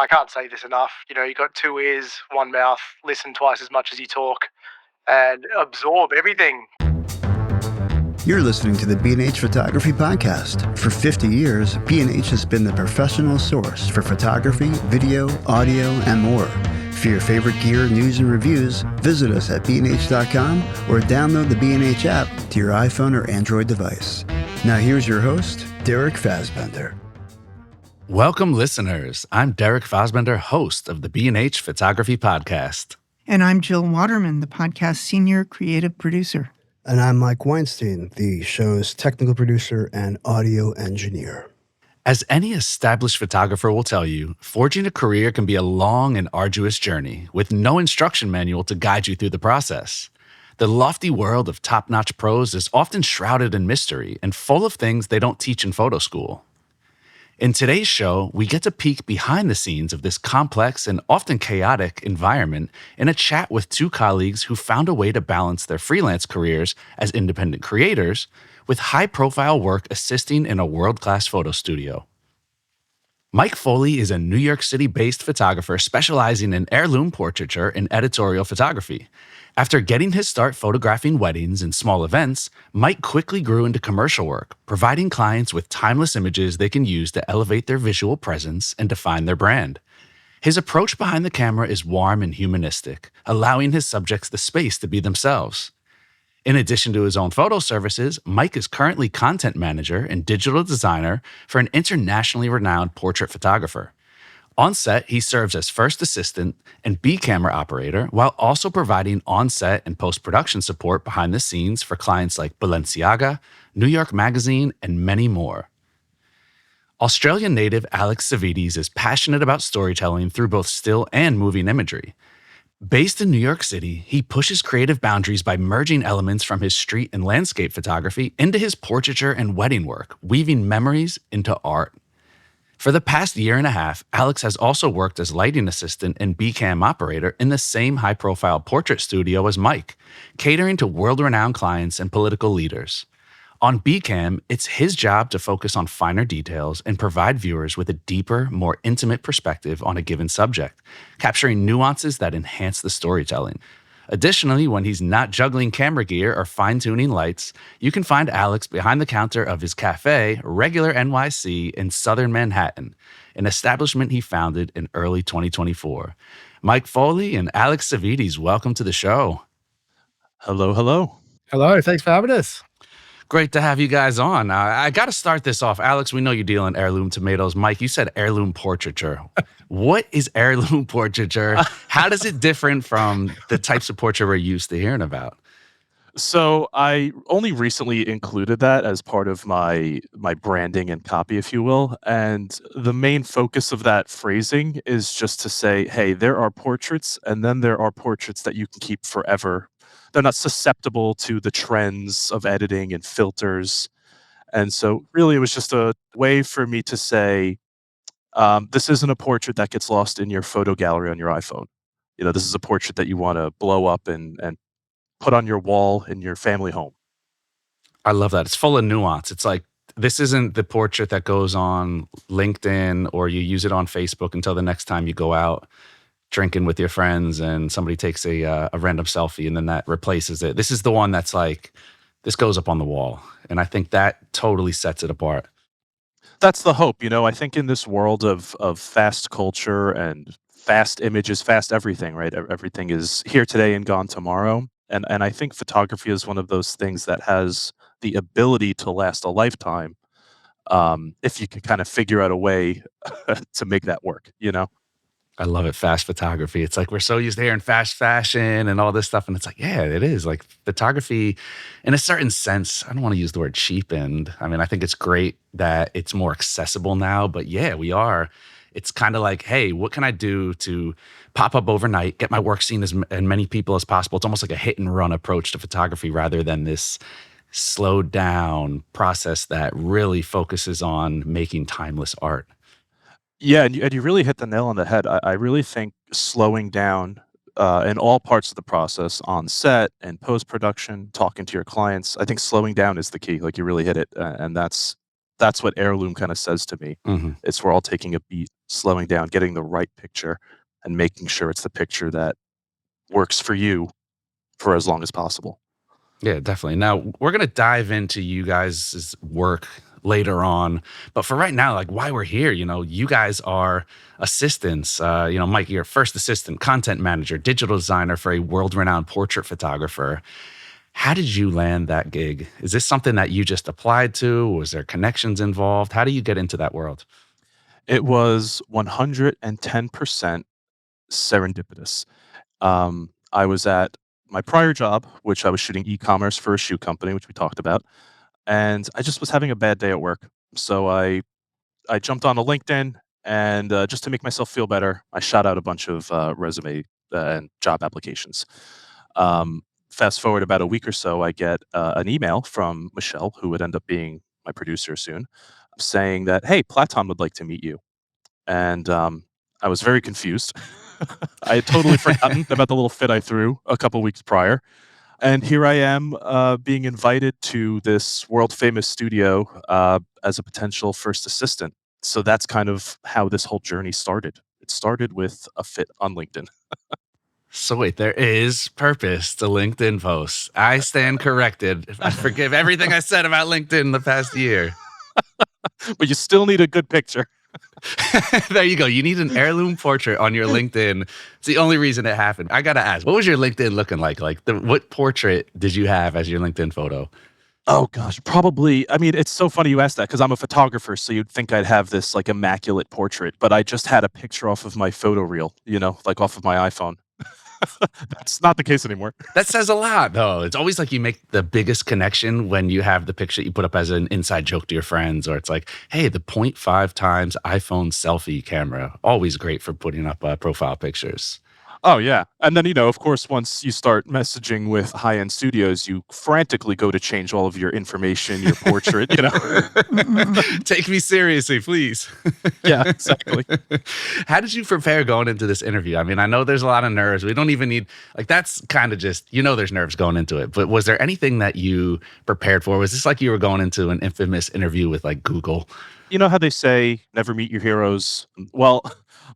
I can't say this enough. You got two ears, one mouth, listen twice as much as you talk, and absorb everything. You're listening to the B&H Photography Podcast. For 50 years, B&H has been the professional source for photography, video, audio, and more. For your favorite gear, news, and reviews, visit us at bnh.com or download the B&H app to your iPhone or Android device. Now here's your host, Derek Fassbender. Welcome, listeners. I'm Derek Fassbender, host of the B&H Photography Podcast. And I'm Jill Waterman, the podcast's senior creative producer. And I'm Mike Weinstein, the show's technical producer and audio engineer. As any established photographer will tell you, forging a career can be a long and arduous journey with no instruction manual to guide you through the process. The lofty world of top-notch pros is often shrouded in mystery and full of things they don't teach in photo school. In today's show, we get to peek behind the scenes of this complex and often chaotic environment in a chat with two colleagues who found a way to balance their freelance careers as independent creators with high-profile work assisting in a world-class photo studio. Mike Foley is a New York City-based photographer specializing in heirloom portraiture and editorial photography. After getting his start photographing weddings and small events, Mike quickly grew into commercial work, providing clients with timeless images they can use to elevate their visual presence and define their brand. His approach behind the camera is warm and humanistic, allowing his subjects the space to be themselves. In addition to his own photo services, Mike is currently content manager and digital designer for an internationally renowned portrait photographer. On set, he serves as first assistant and B camera operator while also providing on-set and post-production support behind the scenes for clients like Balenciaga, New York Magazine, and many more. Australian native Alex Savidis is passionate about storytelling through both still and moving imagery. Based in New York City, he pushes creative boundaries by merging elements from his street and landscape photography into his portraiture and wedding work, weaving memories into art. For the past year and a half, Alex has also worked as lighting assistant and B-cam operator in the same high-profile portrait studio as Mike, catering to world-renowned clients and political leaders. On B-cam, it's his job to focus on finer details and provide viewers with a deeper, more intimate perspective on a given subject, capturing nuances that enhance the storytelling. Additionally, when he's not juggling camera gear or fine-tuning lights, you can find Alex behind the counter of his café, Regular NYC, in southern Manhattan, an establishment he founded in early 2024. Mike Foley and Alex Savidis, welcome to the show. Hello, hello. Hello, thanks for having us. Great to have you guys on. I got to start this off. Alex, we know you deal in heirloom tomatoes. Mike, you said heirloom portraiture. What is heirloom portraiture? How does it different from the types of portraiture we're used to hearing about? So I only recently included that as part of my branding and copy, if you will. And the main focus of that phrasing is just to say, hey, there are portraits, and then there are portraits that you can keep forever. They're not susceptible to the trends of editing and filters. And so really it was just a way for me to say, this isn't a portrait that gets lost in your photo gallery on your iPhone. You know, this is a portrait that you want to blow up and put on your wall in your family home. I love that. It's full of nuance. It's like, this isn't the portrait that goes on LinkedIn or you use it on Facebook until the next time you go out drinking with your friends and somebody takes a random selfie and then that replaces it. This is the one that's like, this goes up on the wall. And I think that totally sets it apart. That's the hope. You know, I think in this world of fast culture and fast images, fast everything, right? Everything is here today and gone tomorrow. And I think photography is one of those things that has the ability to last a lifetime if you can kind of figure out a way to make that work, you know? I love it. Fast photography. It's like we're so used to hearing fast fashion and all this stuff. And it's like, yeah, it is. Like photography, in a certain sense, I don't want to use the word cheapened. I mean, I think it's great that it's more accessible now. But yeah, we are. It's kind of like, hey, what can I do to pop up overnight, get my work seen as many people as possible? It's almost like a hit and run approach to photography rather than this slowed down process that really focuses on making timeless art. Yeah, and you really hit the nail on the head. I really think slowing down in all parts of the process, on set and post production, talking to your clients, I think slowing down is the key. Like you really hit it, and that's That's what heirloom kind of says to me. Hmm. It's we're all taking a beat, slowing down, getting the right picture, and making sure it's the picture that works for you for as long as possible. Yeah, definitely. Now we're gonna dive into you guys' work later on, but for right now, like why we're here, you guys are assistants. Mike, you're first assistant, content manager, digital designer for a world-renowned portrait photographer. How did you land that gig? Is this something that you just applied to? Was there connections involved? How do you get into that world? It was 110% serendipitous. I was at my prior job, which I was shooting e-commerce for a shoe company, which we talked about, and I just was having a bad day at work. So I jumped onto LinkedIn, and just to make myself feel better, I shot out a bunch of resume and job applications. Fast forward about a week or so, I get an email from Michelle, who would end up being my producer soon, saying that, "Hey, Platon would like to meet you." And I was very confused. I had totally forgotten about the little fit I threw a couple weeks prior. And here I am being invited to this world famous studio as a potential first assistant. So that's kind of how this whole journey started. It started with a fit on LinkedIn. So wait, there is purpose to LinkedIn posts. I stand corrected. I forgive everything I said about LinkedIn in the past year. But you still need a good picture. There you go. You need an heirloom portrait on your LinkedIn. It's the only reason it happened. I gotta ask, what was your LinkedIn looking like? What portrait did you have as your LinkedIn photo? Oh gosh, probably. I mean, it's so funny you asked that because I'm a photographer, so you'd think I'd have this like immaculate portrait, but I just had a picture off of my photo reel, like off of my iPhone. That's not the case anymore. That says a lot, though. It's always like you make the biggest connection when you have the picture you put up as an inside joke to your friends, or it's like, hey, the 0.5 times iPhone selfie camera. Always great for putting up profile pictures. Oh yeah. And then, of course, once you start messaging with high-end studios, you frantically go to change all of your information, your portrait. Take me seriously, please. Yeah, exactly. How did you prepare going into this interview? I mean, I know there's a lot of nerves. We don't even need, like, that's kind of just, there's nerves going into it. But was there anything that you prepared for? Was this like you were going into an infamous interview with like Google? You know how they say never meet your heroes? Well,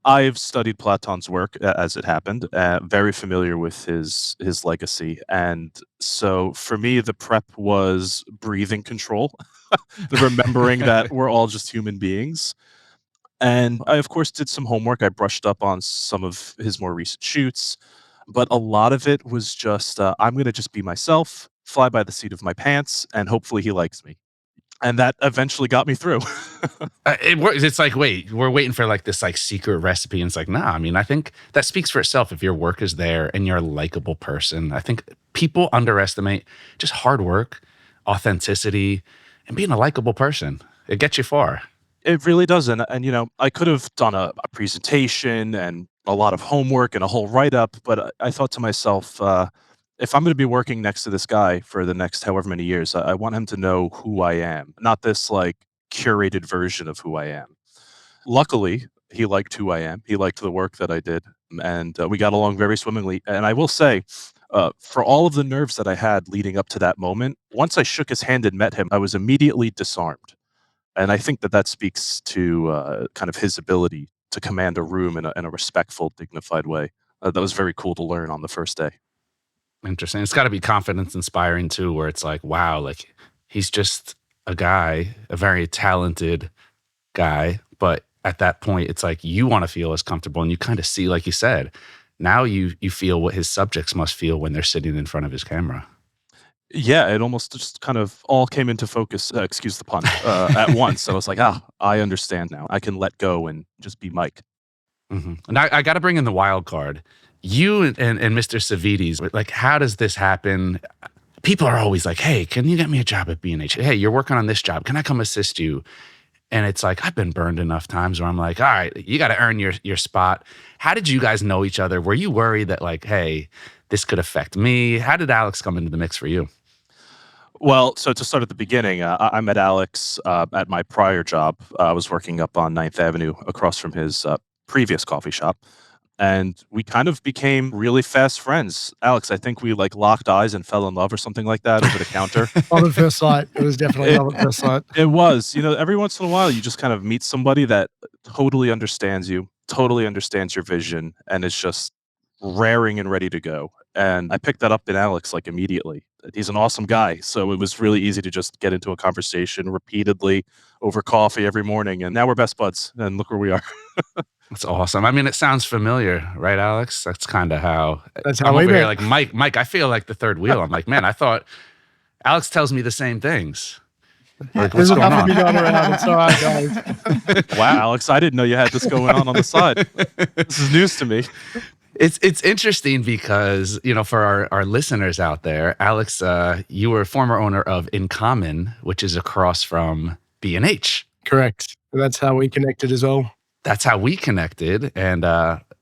I've studied Platon's work as it happened, very familiar with his legacy. And so for me, the prep was breathing control, the remembering that we're all just human beings. And I, of course, did some homework. I brushed up on some of his more recent shoots, but a lot of it was just, I'm going to just be myself, fly by the seat of my pants, and hopefully he likes me. And that eventually got me through. It works. It's like, wait, we're waiting for like this like secret recipe. And it's like, nah, I mean, I think that speaks for itself. If your work is there and you're a likable person, I think people underestimate just hard work, authenticity, and being a likable person. It gets you far. It really does, and I could have done a presentation and a lot of homework and a whole write-up, but I thought to myself, if I'm gonna be working next to this guy for the next however many years, I want him to know who I am, not this, like, curated version of who I am. Luckily, he liked who I am, he liked the work that I did, and, we got along very swimmingly, and I will say, for all of the nerves that I had leading up to that moment, once I shook his hand and met him, I was immediately disarmed. And I think that that speaks to kind of his ability to command a room in a respectful, dignified way. That was very cool to learn on the first day. Interesting. It's got to be confidence inspiring too, where it's like, wow, like he's just a guy, a very talented guy. But at that point, it's like you want to feel as comfortable and you kind of see, like you said, now you feel what his subjects must feel when they're sitting in front of his camera. Yeah, it almost just kind of all came into focus, excuse the pun, at once. I was like, I understand now. I can let go and just be Mike. And I got to bring in the wild card. You and Mr. Savidis, like, how does this happen? People are always like, hey, can you get me a job at B&H? Hey, you're working on this job. Can I come assist you? And it's like, I've been burned enough times where I'm like, all right, you got to earn your spot. How did you guys know each other? Were you worried that like, hey, this could affect me? How did Alex come into the mix for you? Well, so to start at the beginning, I met Alex at my prior job. I was working up on Ninth Avenue across from his previous coffee shop. And we kind of became really fast friends. Alex, I think we like locked eyes and fell in love or something like that over the counter. Love at first sight. It was definitely It, love at first sight. it was, every once in a while you just kind of meet somebody that totally understands you, totally understands your vision, and is just raring and ready to go. And I picked that up in Alex like immediately. He's an awesome guy. So it was really easy to just get into a conversation repeatedly over coffee every morning. And now we're best buds. And look where we are. That's awesome. I mean, it sounds familiar, right, Alex? That's kind of how That's how I'm we over here. met. Like Mike, I feel like the third wheel. I'm like, man, I thought Alex tells me the same things. Like, what's There's going enough of on? me going around. It's all right, guys. Wow, Alex, I didn't know you had this going on the side. This is news to me. It's interesting because, for our listeners out there, Alex, you were a former owner of In Common, which is across from B&H. Correct. That's how we connected as well. That's how we connected. And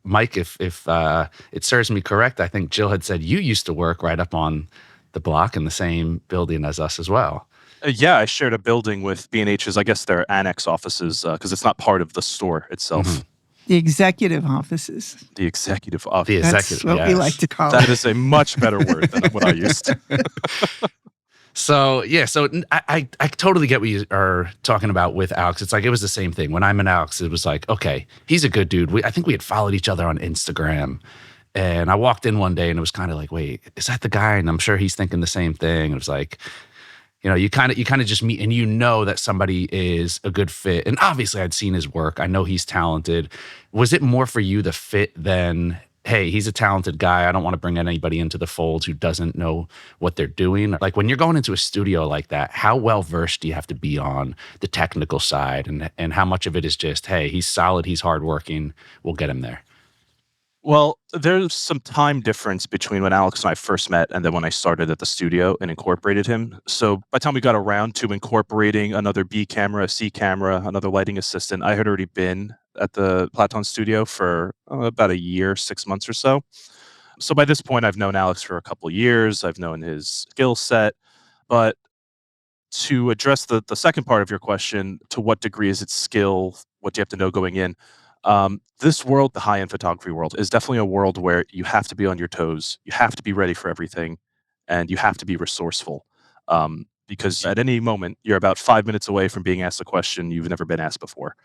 Mike, if it serves me correct, I think Jill had said you used to work right up on the block in the same building as us as well. Yeah, I shared a building with B&H's, I guess they're annex offices, because it's not part of the store itself. Mhm. The executive offices. The executive office. The That's executive, what we yes. like to call That it. is a much better word than what I used. So I totally get what you are talking about with Alex. It's like it was the same thing. When I met Alex, it was like, okay, he's a good dude. I think we had followed each other on Instagram. And I walked in one day and it was kind of like, wait, is that the guy? And I'm sure he's thinking the same thing. It was like, you kind of just meet and that somebody is a good fit. And obviously I'd seen his work. I know he's talented. Was it more for you the fit than, hey, he's a talented guy. I don't want to bring anybody into the fold who doesn't know what they're doing. Like when you're going into a studio like that, how well versed do you have to be on the technical side? And how much of it is just, hey, he's solid, he's hardworking, we'll get him there? Well, there's some time difference between when Alex and I first met and then when I started at the studio and incorporated him. So by the time we got around to incorporating another B camera, a C camera, another lighting assistant, I had already been at the Platon studio for about a year, 6 months or so. So by this point, I've known Alex for a couple of years. I've known his skill set. But to address the second part of your question, to what degree is it skill? What do you have to know going in? This world, the high-end photography world, is definitely a world where you have to be on your toes. You have to be ready for everything, and you have to be resourceful. Because at any moment, you're about 5 minutes away from being asked a question you've never been asked before.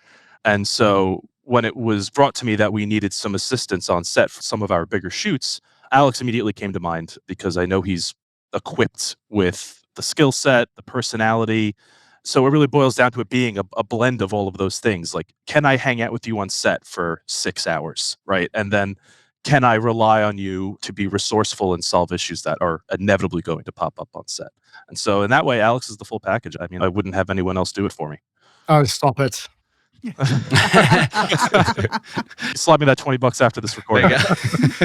And so when it was brought to me that we needed some assistance on set for some of our bigger shoots, Alex immediately came to mind because I know he's equipped with the skill set, the personality. So it really boils down to it being a blend of all of those things. Like, can I hang out with you on set for 6 hours, right? And then can I rely on you to be resourceful and solve issues that are inevitably going to pop up on set? And so in that way, Alex is the full package. I mean, I wouldn't have anyone else do it for me. Oh, stop it. Slide me that $20 after this recording.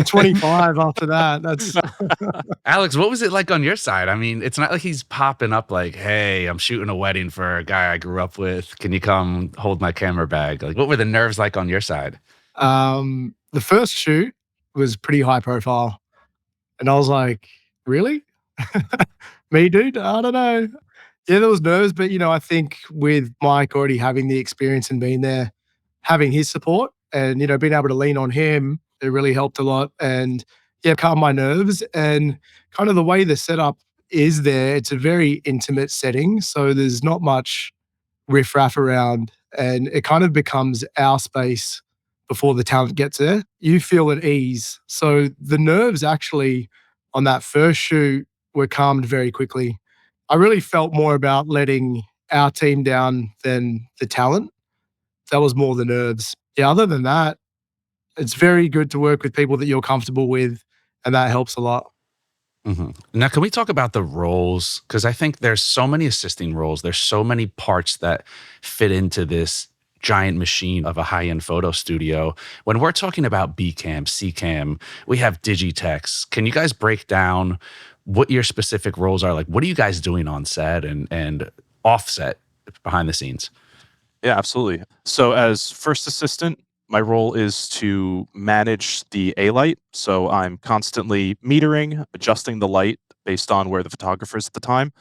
25 after that. That's Alex, what was it like on your side? I mean, it's not like he's popping up like, hey, I'm shooting a wedding for a guy I grew up with. Can you come hold my camera bag? Like, what were the nerves like on your side? the first shoot was pretty high profile. And I was like, really? Me, dude? I don't know. Yeah, there was nerves, but I think with Mike already having the experience and being there, having his support and being able to lean on him, it really helped a lot. And yeah, calm my nerves. And kind of the way the setup is there, it's a very intimate setting, so there's not much riffraff around, and it kind of becomes our space before the talent gets there. You feel at ease. So the nerves actually on that first shoot were calmed very quickly. I really felt more about letting our team down than the talent. That was more the nerves. Yeah, other than that, it's very good to work with people that you're comfortable with, and that helps a lot. Mm-hmm. Now, can we talk about the roles? Because I think there's so many assisting roles. There's so many parts that fit into this giant machine of a high-end photo studio. When we're talking about B cam, C cam, we have digitechs. Can you guys break down what your specific roles are? Like, what are you guys doing on set and offset behind the scenes? Yeah, absolutely. So as first assistant, my role is to manage the A light. So I'm constantly metering, adjusting the light based on where the photographer is at the time,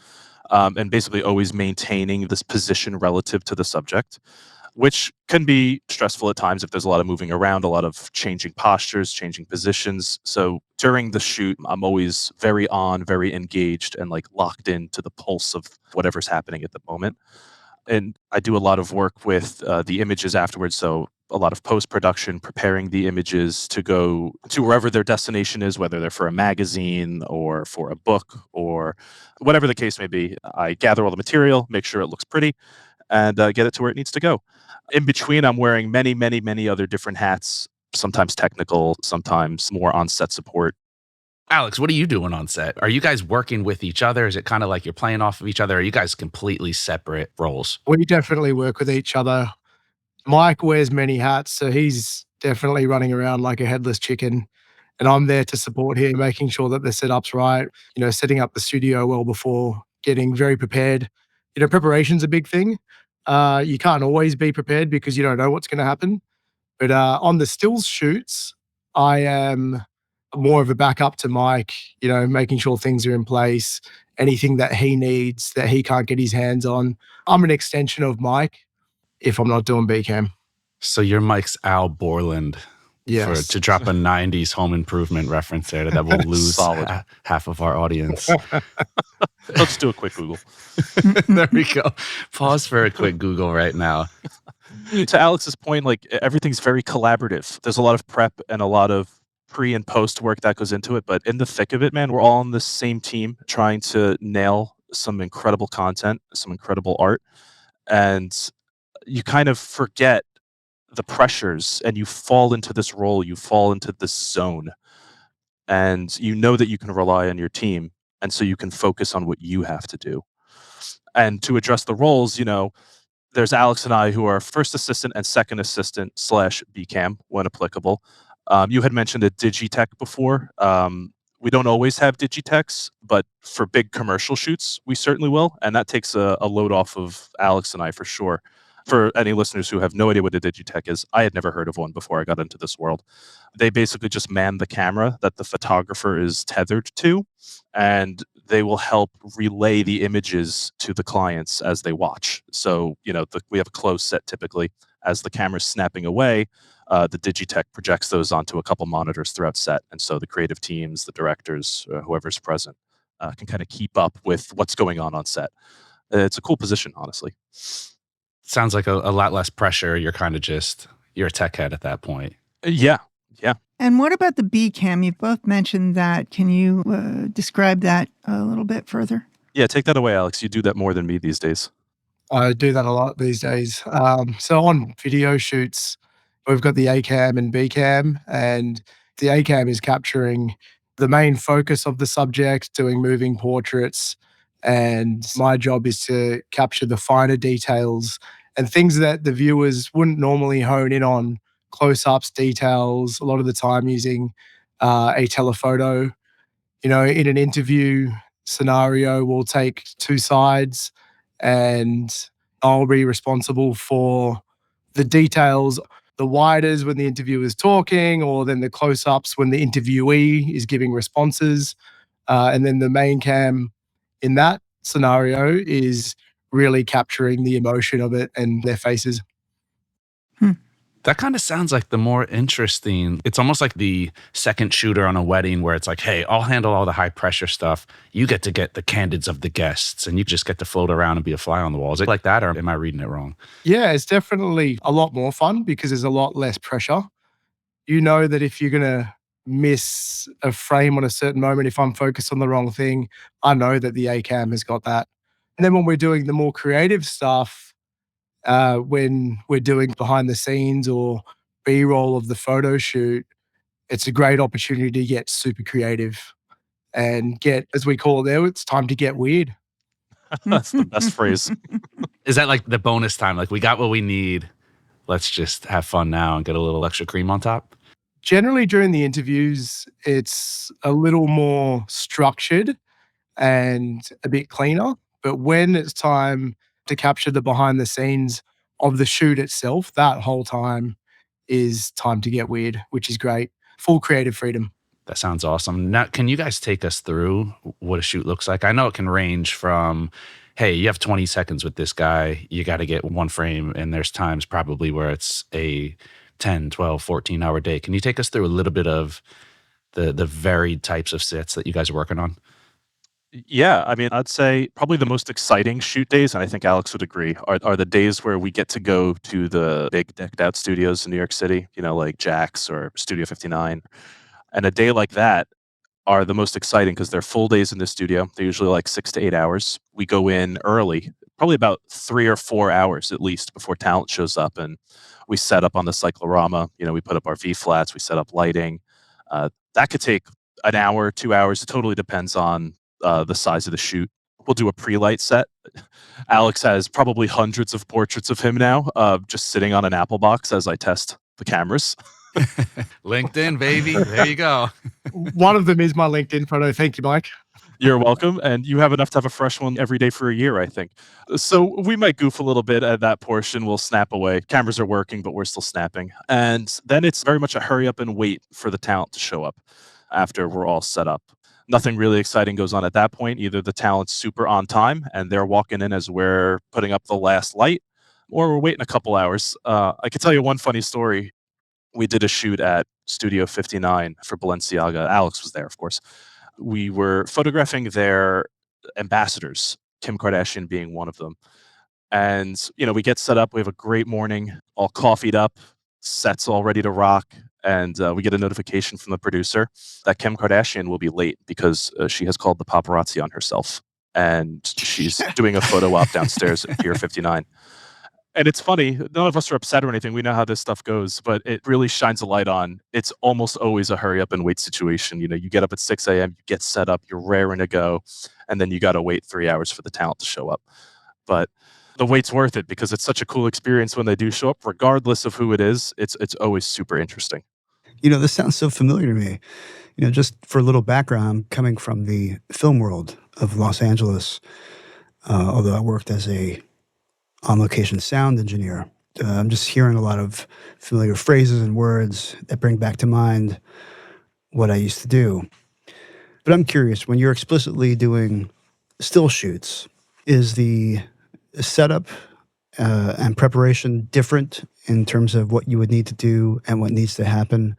and basically always maintaining this position relative to the subject. which can be stressful at times if there's a lot of moving around, a lot of changing postures, changing positions. So during the shoot, I'm always very on, very engaged, and like locked into the pulse of whatever's happening at the moment. And I do a lot of work with the images afterwards. So a lot of post production, preparing the images to go to wherever their destination is, whether they're for a magazine or for a book or whatever the case may be. I gather all the material, make sure it looks pretty, and get it to where it needs to go. In between, I'm wearing many, many, many other different hats, sometimes technical, sometimes more on set support. Alex, what are you doing on set? Are you guys working with each other? Is it kind of like you're playing off of each other? Are you guys completely separate roles? We definitely work with each other. Mike wears many hats, so he's definitely running around like a headless chicken. And I'm there to support him, making sure that the setup's right, setting up the studio well before, getting very prepared. Preparation's a big thing. You can't always be prepared because you don't know what's going to happen. But on the stills shoots, I am more of a backup to Mike, making sure things are in place, anything that he needs that he can't get his hands on. I'm an extension of Mike if I'm not doing BCam. So you're Mike's Al Borland. Yes. To drop a 90s home improvement reference there that will lose half of our audience. Let's do a quick Google. There we go. Pause for a quick Google right now. To Alex's point, like everything's very collaborative. There's a lot of prep and a lot of pre and post work that goes into it. But in the thick of it, man, we're all on the same team trying to nail some incredible content, some incredible art. And you kind of forget the pressures and you fall into this role, you fall into this zone, and you know that you can rely on your team. And so you can focus on what you have to do. And to address the roles, there's Alex and I who are first assistant and second assistant / BCam when applicable. You had mentioned a digitech before. We don't always have digitechs, but for big commercial shoots, we certainly will. And that takes a load off of Alex and I for sure. For any listeners who have no idea what a digitech is, I had never heard of one before I got into this world. They basically just man the camera that the photographer is tethered to, and they will help relay the images to the clients as they watch. So, we have a closed set typically. As the camera's snapping away, the digitech projects those onto a couple monitors throughout set. And so the creative teams, the directors, whoever's present, can kind of keep up with what's going on set. It's a cool position, honestly. Sounds like a lot less pressure. You're kind of you're a tech head at that point. Yeah. And what about the BCam? You've both mentioned that. Can you describe that a little bit further? Yeah, take that away, Alex. You do that more than me these days. I do that a lot these days. So on video shoots, we've got the A-cam and B-cam, and the A-cam is capturing the main focus of the subject, doing moving portraits, and my job is to capture the finer details and things that the viewers wouldn't normally hone in on, close-ups, details, a lot of the time using a telephoto. In an interview scenario, we'll take two sides and I'll be responsible for the details, the widers when the interviewer is talking, or then the close-ups when the interviewee is giving responses. And then the main cam in that scenario is really capturing the emotion of it and their faces. That kind of sounds like the more interesting. It's almost like the second shooter on a wedding where it's like, hey, I'll handle all the high pressure stuff. You get to get the candids of the guests and you just get to float around and be a fly on the wall. Is it like that, or am I reading it wrong? Yeah, it's definitely a lot more fun because there's a lot less pressure. You know that if you're going to miss a frame on a certain moment, if I'm focused on the wrong thing, I know that the A-cam has got that. And then when we're doing the more creative stuff, when we're doing behind the scenes or B-roll of the photo shoot, it's a great opportunity to get super creative and get, as we call it there, it's time to get weird. That's the best phrase. Is that like the bonus time? Like, we got what we need. Let's just have fun now and get a little extra cream on top? Generally, during the interviews, it's a little more structured and a bit cleaner. But when it's time to capture the behind the scenes of the shoot itself, that whole time is time to get weird, which is great. Full creative freedom. That sounds awesome. Now, can you guys take us through what a shoot looks like? I know it can range from, hey, you have 20 seconds with this guy. You got to get one frame. And there's times probably where it's a 10, 12, 14-hour day. Can you take us through a little bit of the varied types of sets that you guys are working on? Yeah, I mean, I'd say probably the most exciting shoot days, and I think Alex would agree, are the days where we get to go to the big decked out studios in New York City, like Jack's or Studio 59. And a day like that are the most exciting because they're full days in the studio. They're usually like 6 to 8 hours. We go in early, probably about 3 or 4 hours at least before talent shows up, and we set up on the cyclorama. We put up our V flats, we set up lighting. That could take an hour, 2 hours. It totally depends on the size of the shoot. We'll do a pre-light set. Alex has probably hundreds of portraits of him now, just sitting on an Apple box as I test the cameras. LinkedIn, baby. There you go. One of them is my LinkedIn photo. Thank you, Mike. You're welcome. And you have enough to have a fresh one every day for a year, I think. So we might goof a little bit at that portion. We'll snap away. Cameras are working, but we're still snapping. And then it's very much a hurry up and wait for the talent to show up after we're all set up. Nothing really exciting goes on at that point. Either the talent's super on time and they're walking in as we're putting up the last light, or we're waiting a couple hours. I could tell you one funny story. We did a shoot at Studio 59 for Balenciaga. Alex was there, of course. We were photographing their ambassadors, Kim Kardashian being one of them. And, we get set up. We have a great morning, all coffeeed up, sets all ready to rock. And we get a notification from the producer that Kim Kardashian will be late because she has called the paparazzi on herself. And she's doing a photo op downstairs at Pier 59. And it's funny, none of us are upset or anything. We know how this stuff goes, but it really shines a light on it's almost always a hurry up and wait situation. You get up at 6 a.m., you get set up, you're raring to go, and then you got to wait 3 hours for the talent to show up. But the wait's worth it because it's such a cool experience when they do show up, regardless of who it is. It's always super interesting. This sounds so familiar to me. Just for a little background, coming from the film world of Los Angeles, although I worked as a on-location sound engineer, I'm just hearing a lot of familiar phrases and words that bring back to mind what I used to do. But I'm curious, when you're explicitly doing still shoots, is the setup and preparation different in terms of what you would need to do and what needs to happen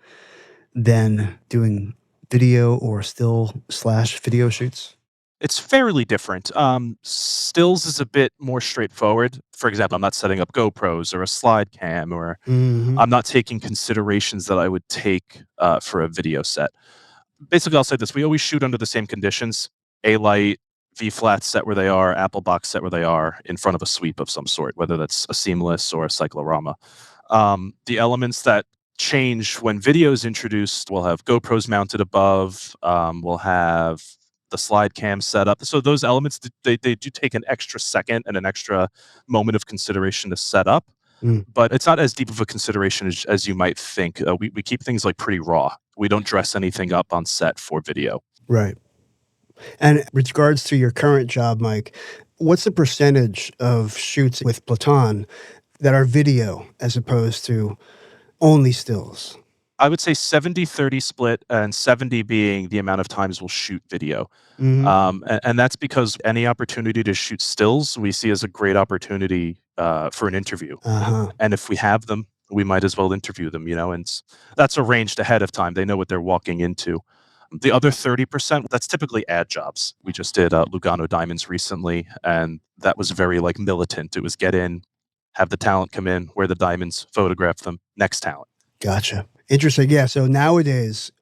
than doing video or still/video shoots? It's fairly different. Stills is a bit more straightforward. For example, I'm not setting up GoPros or a slide cam, or Mm-hmm. I'm not taking considerations that I would take for a video set. Basically, I'll say this. We always shoot under the same conditions. A light, V flat set where they are, Apple box set where they are, in front of a sweep of some sort, whether that's a seamless or a cyclorama. The elements that change when video is introduced, we'll have GoPros mounted above, we'll have the slide cam set up. So those elements, they do take an extra second and an extra moment of consideration to set up. Mm. But it's not as deep of a consideration as you might think. We keep things like pretty raw. We don't dress anything up on set for video. Right. And with regards to your current job, Mike, what's the percentage of shoots with Platon that are video as opposed to only stills? I would say 70-30 split, and 70 being the amount of times we'll shoot video. Mhm. And that's because any opportunity to shoot stills we see as a great opportunity for an interview. Uh-huh. And if we have them, we might as well interview them, and that's arranged ahead of time. They know what they're walking into. The other 30%, that's typically ad jobs. We just did Lugano Diamonds recently, and that was very militant. It was get in, have the talent come in, wear the diamonds, photograph them, next talent. Gotcha. Interesting. Yeah. So nowadays,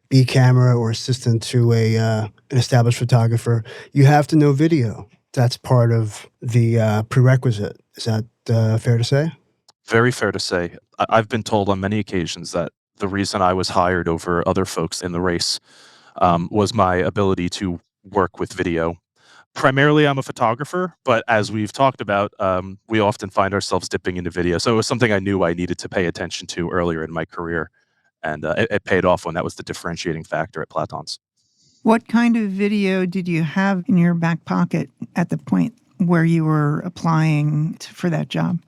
be camera or assistant to an established photographer, you have to know video. That's part of the prerequisite. Is that fair to say? Very fair to say. I've been told on many occasions that the reason I was hired over other folks in the race was my ability to work with video. Primarily, I'm a photographer, but as we've talked about, we often find ourselves dipping into video. So it was something I knew I needed to pay attention to earlier in my career, and it paid off when that was the differentiating factor at Platon's. What kind of video did you have in your back pocket at the point where you were applying for that job?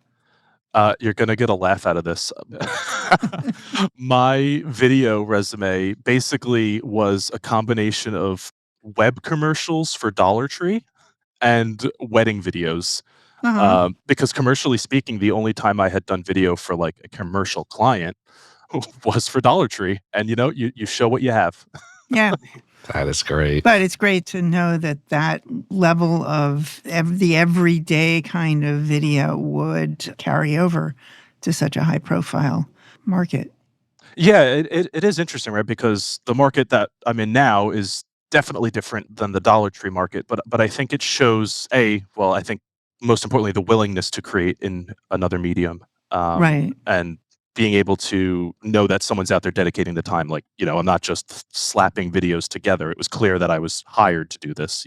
You're going to get a laugh out of this. My video resume basically was a combination of web commercials for Dollar Tree and wedding videos. Uh-huh. Because commercially speaking, the only time I had done video for like a commercial client was for Dollar Tree. And you show what you have. Yeah. That is great. But it's great to know that that level of the everyday kind of video would carry over to such a high profile market. Yeah, it is interesting, right? Because the market that I'm in now is definitely different than the Dollar Tree market. But I think it shows I think most importantly, the willingness to create in another medium, Right. and being able to know that someone's out there dedicating the time. Like, I'm not just slapping videos together. It was clear that I was hired to do this.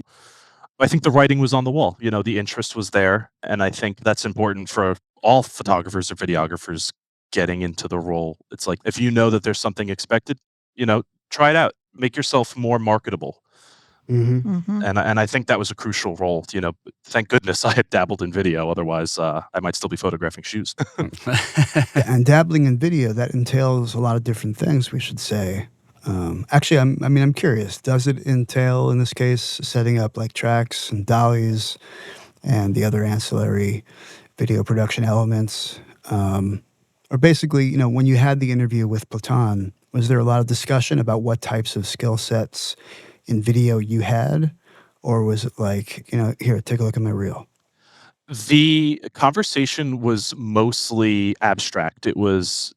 I think the writing was on the wall. The interest was there, and I think that's important for all photographers or videographers getting into the role. It's like if you know that there's something expected, try it out. Make yourself more marketable. Hmm. Hmm. And I think that was a crucial role. Thank goodness I had dabbled in video. Otherwise, I might still be photographing shoes. And dabbling in video, that entails a lot of different things, we should say. Actually, I'm curious. Does it entail, in this case, setting up like tracks and dollies and the other ancillary video production elements? Or basically, when you had the interview with Platon, was there a lot of discussion about what types of skill sets in video you had? Or was it like, here, take a look at my reel? The conversation was mostly abstract. It was,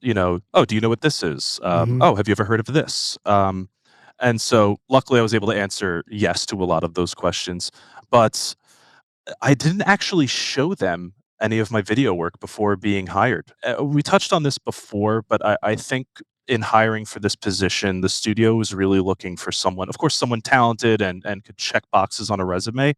oh, do you know what this is? Hmm. Oh, have you ever heard of this? And so luckily I was able to answer yes to a lot of those questions. But I didn't actually show them any of my video work before being hired. We touched on this before, but I think in hiring for this position, the studio was really looking for someone, of course, someone talented and could check boxes on a resume.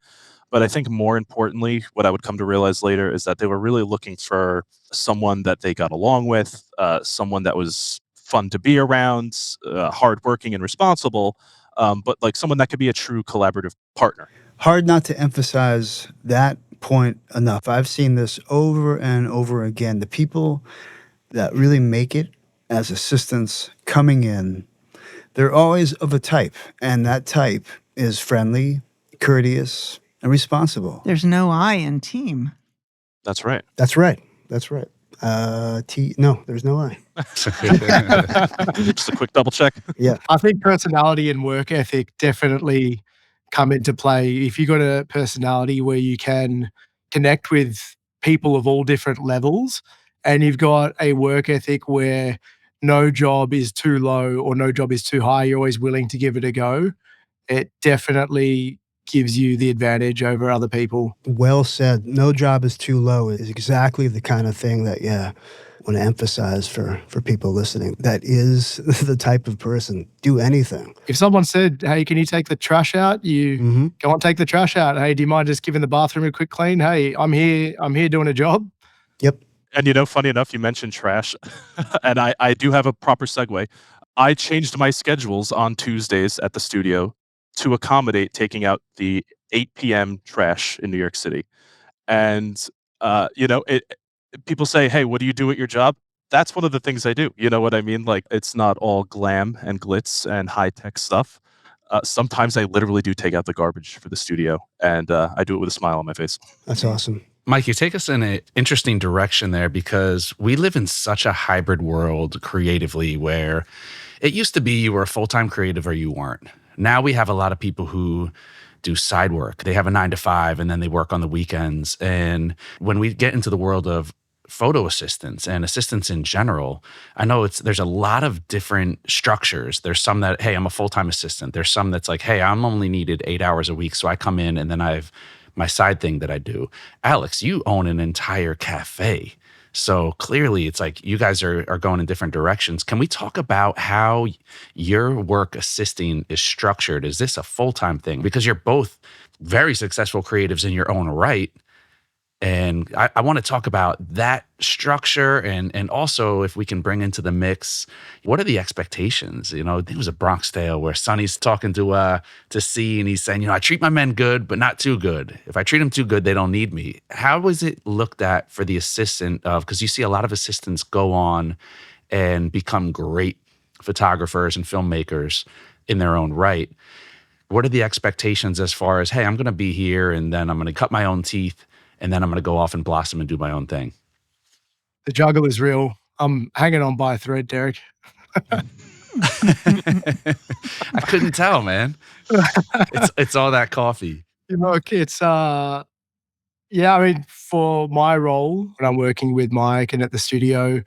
But I think more importantly, what I would come to realize later is that they were really looking for someone that they got along with, someone that was fun to be around, hardworking and responsible, but like someone that could be a true collaborative partner. Hard not to emphasize that point enough. I've seen this over and over again. The people that really make it as assistants coming in, they're always of a type, and that type is friendly, courteous, and responsible. There's no I in team. That's right. That's right. That's right. No, there's no I. Just a quick double check. Yeah. I think personality and work ethic definitely come into play. If you got a personality where you can connect with people of all different levels, and you've got a work ethic where no job is too low or no job is too high, you're always willing to give it a go, it definitely gives you the advantage over other people. Well said. No job is too low is exactly the kind of thing that, I want to emphasize for people listening. That is the type of person. Do anything. If someone said, hey, can you take the trash out? You go and take the trash out. Hey, do you mind just giving the bathroom a quick clean? Hey, I'm here doing a job. Yep. And funny enough, you mentioned trash, and I do have a proper segue. I changed my schedules on Tuesdays at the studio to accommodate taking out the 8 p.m. trash in New York City. And, people say, hey, what do you do at your job? That's one of the things I do. You know what I mean? Like, it's not all glam and glitz and high tech stuff. Sometimes I literally do take out the garbage for the studio, and I do it with a smile on my face. That's awesome. Mike, you take us in an interesting direction there because we live in such a hybrid world creatively where it used to be you were a full-time creative or you weren't. Now we have a lot of people who do side work. They have a 9 to 5 and then they work on the weekends. And when we get into the world of photo assistants and assistants in general, I know there's a lot of different structures. There's some that, hey, I'm a full-time assistant. There's some that's like, hey, I'm only needed 8 hours a week. So I come in and then I've my side thing that I do. Alex, you own an entire cafe. So clearly it's like you guys are going in different directions. Can we talk about how your work assisting is structured? Is this a full-time thing? Because you're both very successful creatives in your own right. And I want to talk about that structure and also if we can bring into the mix, what are the expectations? You know, there was a Bronx Tale where Sonny's talking to C and he's saying, I treat my men good, but not too good. If I treat them too good, they don't need me. How was it looked at for the assistant because you see a lot of assistants go on and become great photographers and filmmakers in their own right. What are the expectations as far as, hey, I'm going to be here and then I'm going to cut my own teeth and then I'm going to go off and blossom and do my own thing? The juggle is real. I'm hanging on by a thread, Derek. I couldn't tell, man. It's all that coffee. Look, it's yeah, I mean, for my role when I'm working with Mike and at the studio,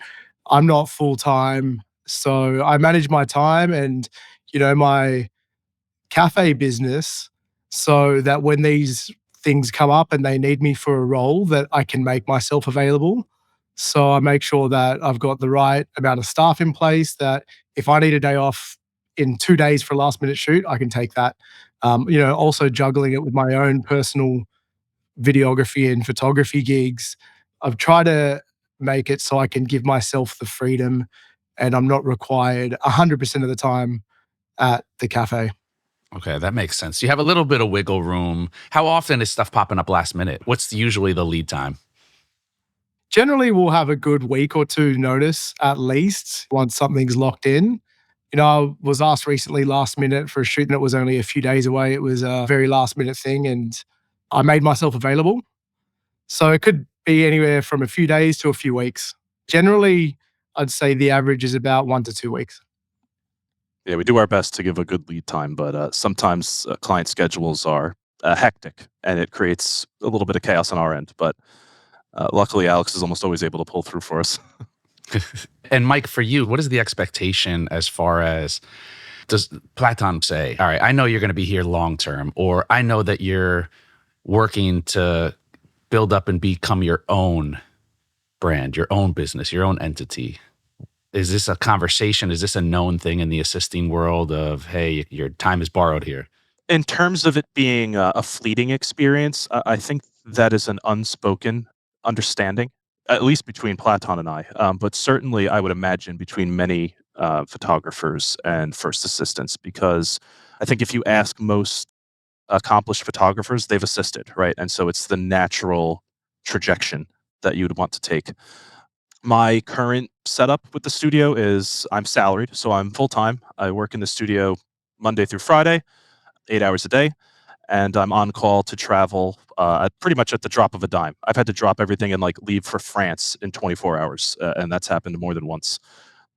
I'm not full time. So I manage my time and, my cafe business so that when these things come up and they need me for a role that I can make myself available. So I make sure that I've got the right amount of staff in place that if I need a day off in 2 days for a last minute shoot, I can take that. Also juggling it with my own personal videography and photography gigs. I've tried to make it so I can give myself the freedom and I'm not required 100% of the time at the cafe. Okay, that makes sense. You have a little bit of wiggle room. How often is stuff popping up last minute? What's usually the lead time? Generally, we'll have a good week or two notice at least once something's locked in. I was asked recently last minute for a shoot and it was only a few days away. It was a very last minute thing and I made myself available. So it could be anywhere from a few days to a few weeks. Generally, I'd say the average is about 1 to 2 weeks. Yeah, we do our best to give a good lead time, but sometimes client schedules are hectic and it creates a little bit of chaos on our end. But luckily, Alex is almost always able to pull through for us. And Mike, for you, what is the expectation as far as, does Platon say, all right, I know you're going to be here long term, or I know that you're working to build up and become your own brand, your own business, your own entity? Is this a conversation? Is this a known thing in the assisting world of, hey, your time is borrowed here? In terms of it being a fleeting experience, I think that is an unspoken understanding, at least between Platon and I. But certainly, I would imagine between many photographers and first assistants, because I think if you ask most accomplished photographers, they've assisted, right? And so it's the natural trajectory that you would want to take. My current setup with the studio is I'm salaried, so I'm full time. I work in the studio Monday through Friday, 8 hours a day, and I'm on call to travel pretty much at the drop of a dime. I've had to drop everything and leave for France in 24 hours, and that's happened more than once.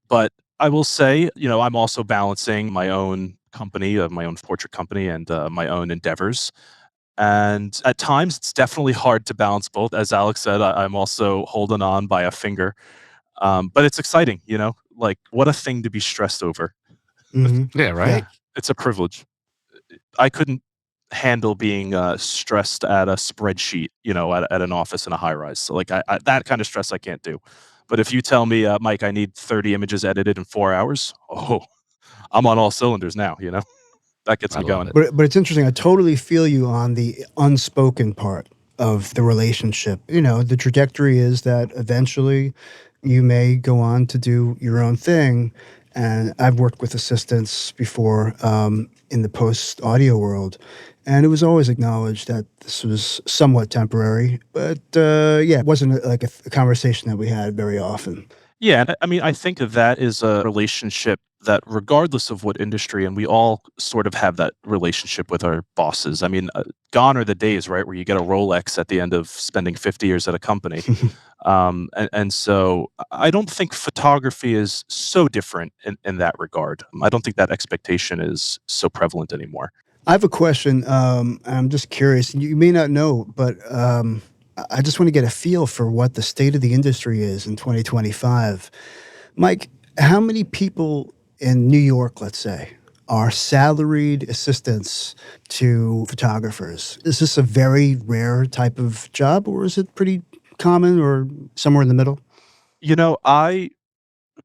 But I will say, I'm also balancing my own company, my own portrait company, and my own endeavors. And at times, it's definitely hard to balance both. As Alex said, I'm also holding on by a finger. But it's exciting, what a thing to be stressed over. Yeah, right? It's a privilege. I couldn't handle being stressed at a spreadsheet, at an office in a high rise. So, that kind of stress I can't do. But if you tell me, Mike, I need 30 images edited in 4 hours, oh, I'm on all cylinders now, that gets I me love going. it. But it's interesting. I totally feel you on the unspoken part of the relationship. The trajectory is that eventually you may go on to do your own thing. And I've worked with assistants before in the post audio world. And it was always acknowledged that this was somewhat temporary. But it wasn't like a conversation that we had very often. Yeah, and I mean, I think that is a relationship that, regardless of what industry, and we all sort of have that relationship with our bosses. I mean, gone are the days, right, where you get a Rolex at the end of spending 50 years at a company. And so I don't think photography is so different in that regard. I don't think that expectation is so prevalent anymore. I have a question. I'm just curious. You may not know, but I just want to get a feel for what the state of the industry is in 2025. Mike, how many people in New York, let's say, are salaried assistants to photographers? Is this a very rare type of job, or is it pretty common or somewhere in the middle? I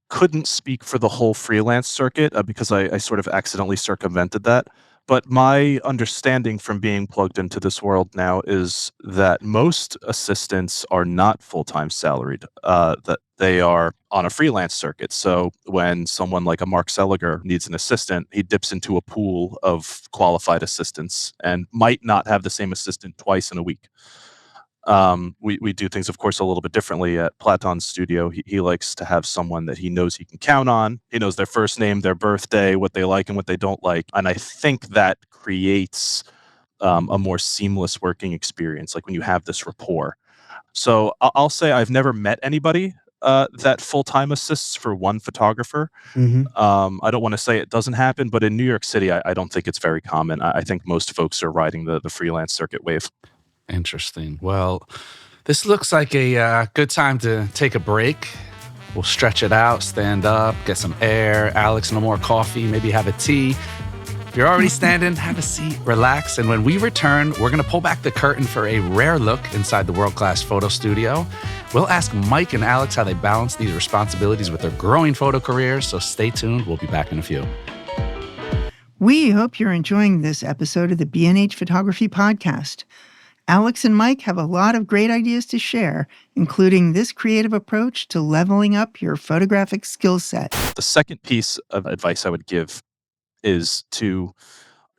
couldn't speak for the whole freelance circuit because I sort of accidentally circumvented that. But my understanding from being plugged into this world now is that most assistants are not full-time salaried, that they are on a freelance circuit. So when someone like a Mark Seliger needs an assistant, he dips into a pool of qualified assistants and might not have the same assistant twice in a week. We do things, of course, a little bit differently at Platon's studio. He likes to have someone that he knows he can count on. He knows their first name, their birthday, what they like and what they don't like. And I think that creates a more seamless working experience, like when you have this rapport. So I'll say I've never met anybody that full time assists for one photographer. Mm-hmm. I don't want to say it doesn't happen, but in New York City, I don't think it's very common. I think most folks are riding the freelance circuit wave. Interesting. Well, this looks like a good time to take a break. We'll stretch it out, stand up, get some air. Alex, no more coffee, maybe have a tea. If you're already standing, have a seat, relax. And when we return, we're going to pull back the curtain for a rare look inside the world-class photo studio. We'll ask Mike and Alex how they balance these responsibilities with their growing photo careers. So stay tuned. We'll be back in a few. We hope you're enjoying this episode of the B&H Photography Podcast. Alex and Mike have a lot of great ideas to share, including this creative approach to leveling up your photographic skill set. The second piece of advice I would give is to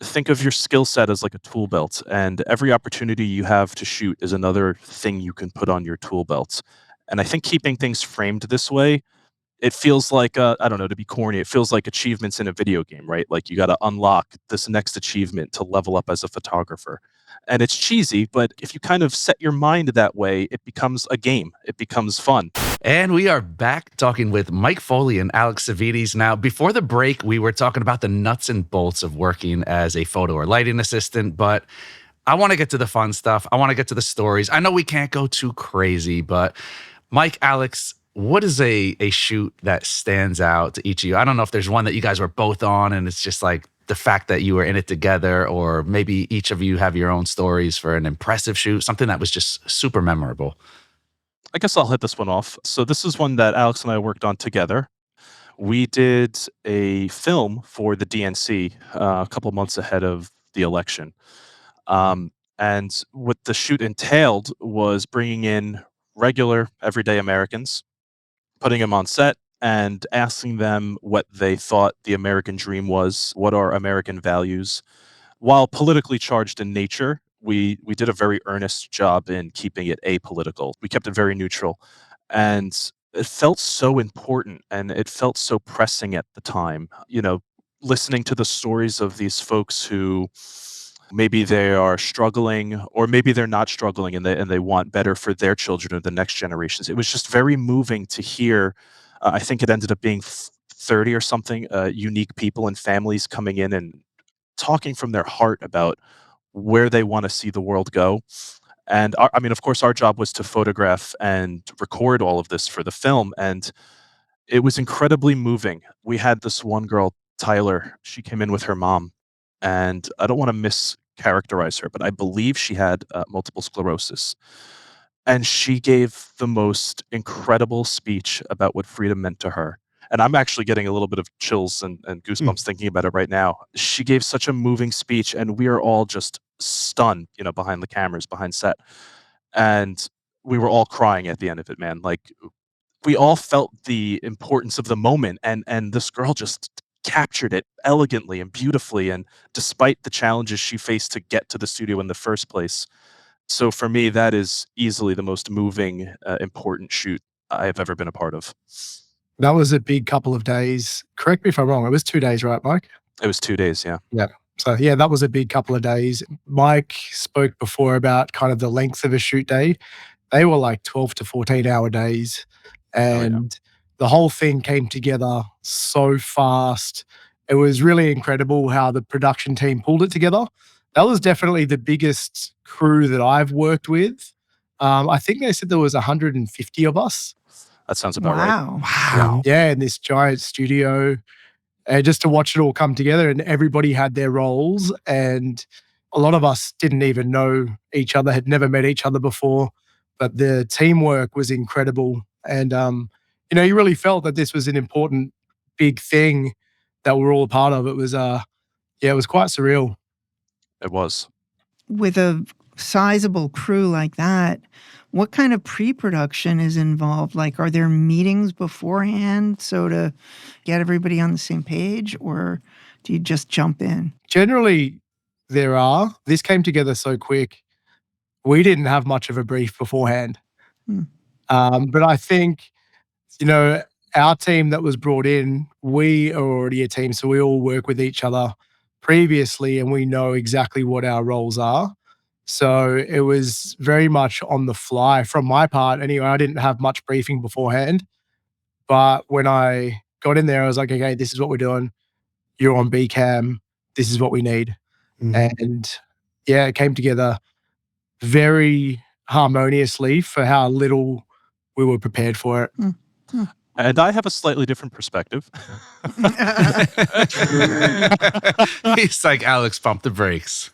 think of your skill set as like a tool belt, and every opportunity you have to shoot is another thing you can put on your tool belt. And I think keeping things framed this way, it feels like, I don't know, to be corny, it feels like achievements in a video game, right? Like you got to unlock this next achievement to level up as a photographer. And it's cheesy, but if you kind of set your mind that way, it becomes a game. It becomes fun. And we are back talking with Mike Foley and Alex Savidis. Now, before the break, we were talking about the nuts and bolts of working as a photo or lighting assistant, but I want to get to the fun stuff. I want to get to the stories. I know we can't go too crazy, but Mike, Alex, what is a shoot that stands out to each of you? I don't know if there's one that you guys were both on and it's just like the fact that you were in it together, or maybe each of you have your own stories for an impressive shoot, something that was just super memorable. I guess I'll hit this one off. So this is one that Alex and I worked on together. We did a film for the DNC a couple months ahead of the election. And what the shoot entailed was bringing in regular, everyday Americans, putting them on set, and asking them what they thought the American dream was, what are American values. While politically charged in nature, we did a very earnest job in keeping it apolitical. We kept it very neutral. And it felt so important and it felt so pressing at the time. You know, listening to the stories of these folks who maybe they are struggling or maybe they're not struggling and they want better for their children or the next generations. It was just very moving to hear. I think it ended up being 30 or something unique people and families coming in and talking from their heart about where they want to see the world go. And I mean, of course, our job was to photograph and record all of this for the film. And it was incredibly moving. We had this one girl, Tyler, she came in with her mom. And I don't want to mischaracterize her, but I believe she had multiple sclerosis. And she gave the most incredible speech about what freedom meant to her. And I'm actually getting a little bit of chills and goosebumps thinking about it right now. She gave such a moving speech, and we are all just stunned, you know, behind the cameras, behind set. And we were all crying at the end of it, man. Like we all felt the importance of the moment, and this girl just captured it elegantly and beautifully. And despite the challenges she faced to get to the studio in the first place. So for me, that is easily the most moving, important shoot I have ever been a part of. That was a big couple of days. Correct me if I'm wrong. It was 2 days, right, Mike? It was 2 days, yeah. Yeah. So, yeah, that was a big couple of days. Mike spoke before about kind of the length of a shoot day. They were like 12 to 14-hour days. And the whole thing came together so fast. It was really incredible how the production team pulled it together. That was definitely the biggest crew that I've worked with. I think they said there was 150 of us. That sounds about right. Wow. Yeah, in this giant studio. And just to watch it all come together, and everybody had their roles, and a lot of us didn't even know each other, had never met each other before, but the teamwork was incredible. And, you know, you really felt that this was an important, big thing that we're all a part of. It was, it was quite surreal. It was. With a sizable crew like that, what kind of pre-production is involved? Like, are there meetings beforehand so to get everybody on the same page, or do you just jump in? Generally, there are. This came together so quick. we didn't have much of a brief beforehand. Hmm. But I think, you know, our team that was brought in, we are already a team, so we all work with each other previously and we know exactly what our roles are. So it was very much on the fly from my part. Anyway, I didn't have much briefing beforehand. But when I got in there, I was like, okay, this is what we're doing. You're on BCAM. This is what we need. Mhm. And yeah, it came together very harmoniously for how little we were prepared for it. And I have a slightly different perspective. He's like, Alex, pump the brakes.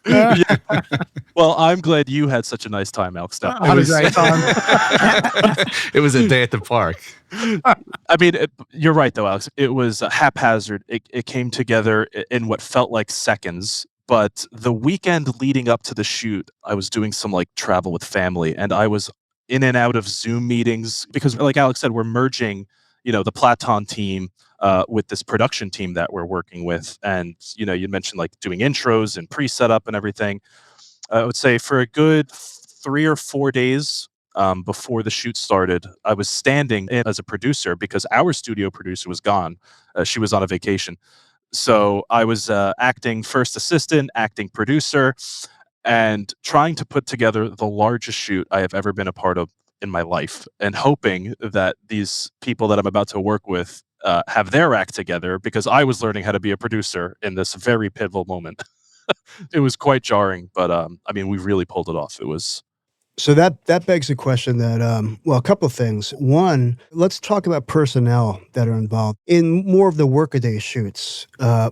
Well, I'm glad you had such a nice time, Alex. I had a great time. It was a day at the park. I mean, you're right, though, Alex. It was haphazard. It came together in what felt like seconds. But the weekend leading up to the shoot, I was doing some like travel with family, and I was in and out of Zoom meetings because, like Alex said, we're merging, the Platon team with this production team that we're working with. And, you mentioned like doing intros and pre-setup and everything. I would say for a good 3 or 4 days before the shoot started, I was standing in as a producer because our studio producer was gone. She was on a vacation. So I was acting first assistant, acting producer, and trying to put together the largest shoot I have ever been a part of in my life, and hoping that these people that I'm about to work with have their act together because I was learning how to be a producer in this very pivotal moment. It was quite jarring, but I mean, we really pulled it off. It was So that begs the question that, well, a couple of things. One, let's talk about personnel that are involved in more of the workaday shoots.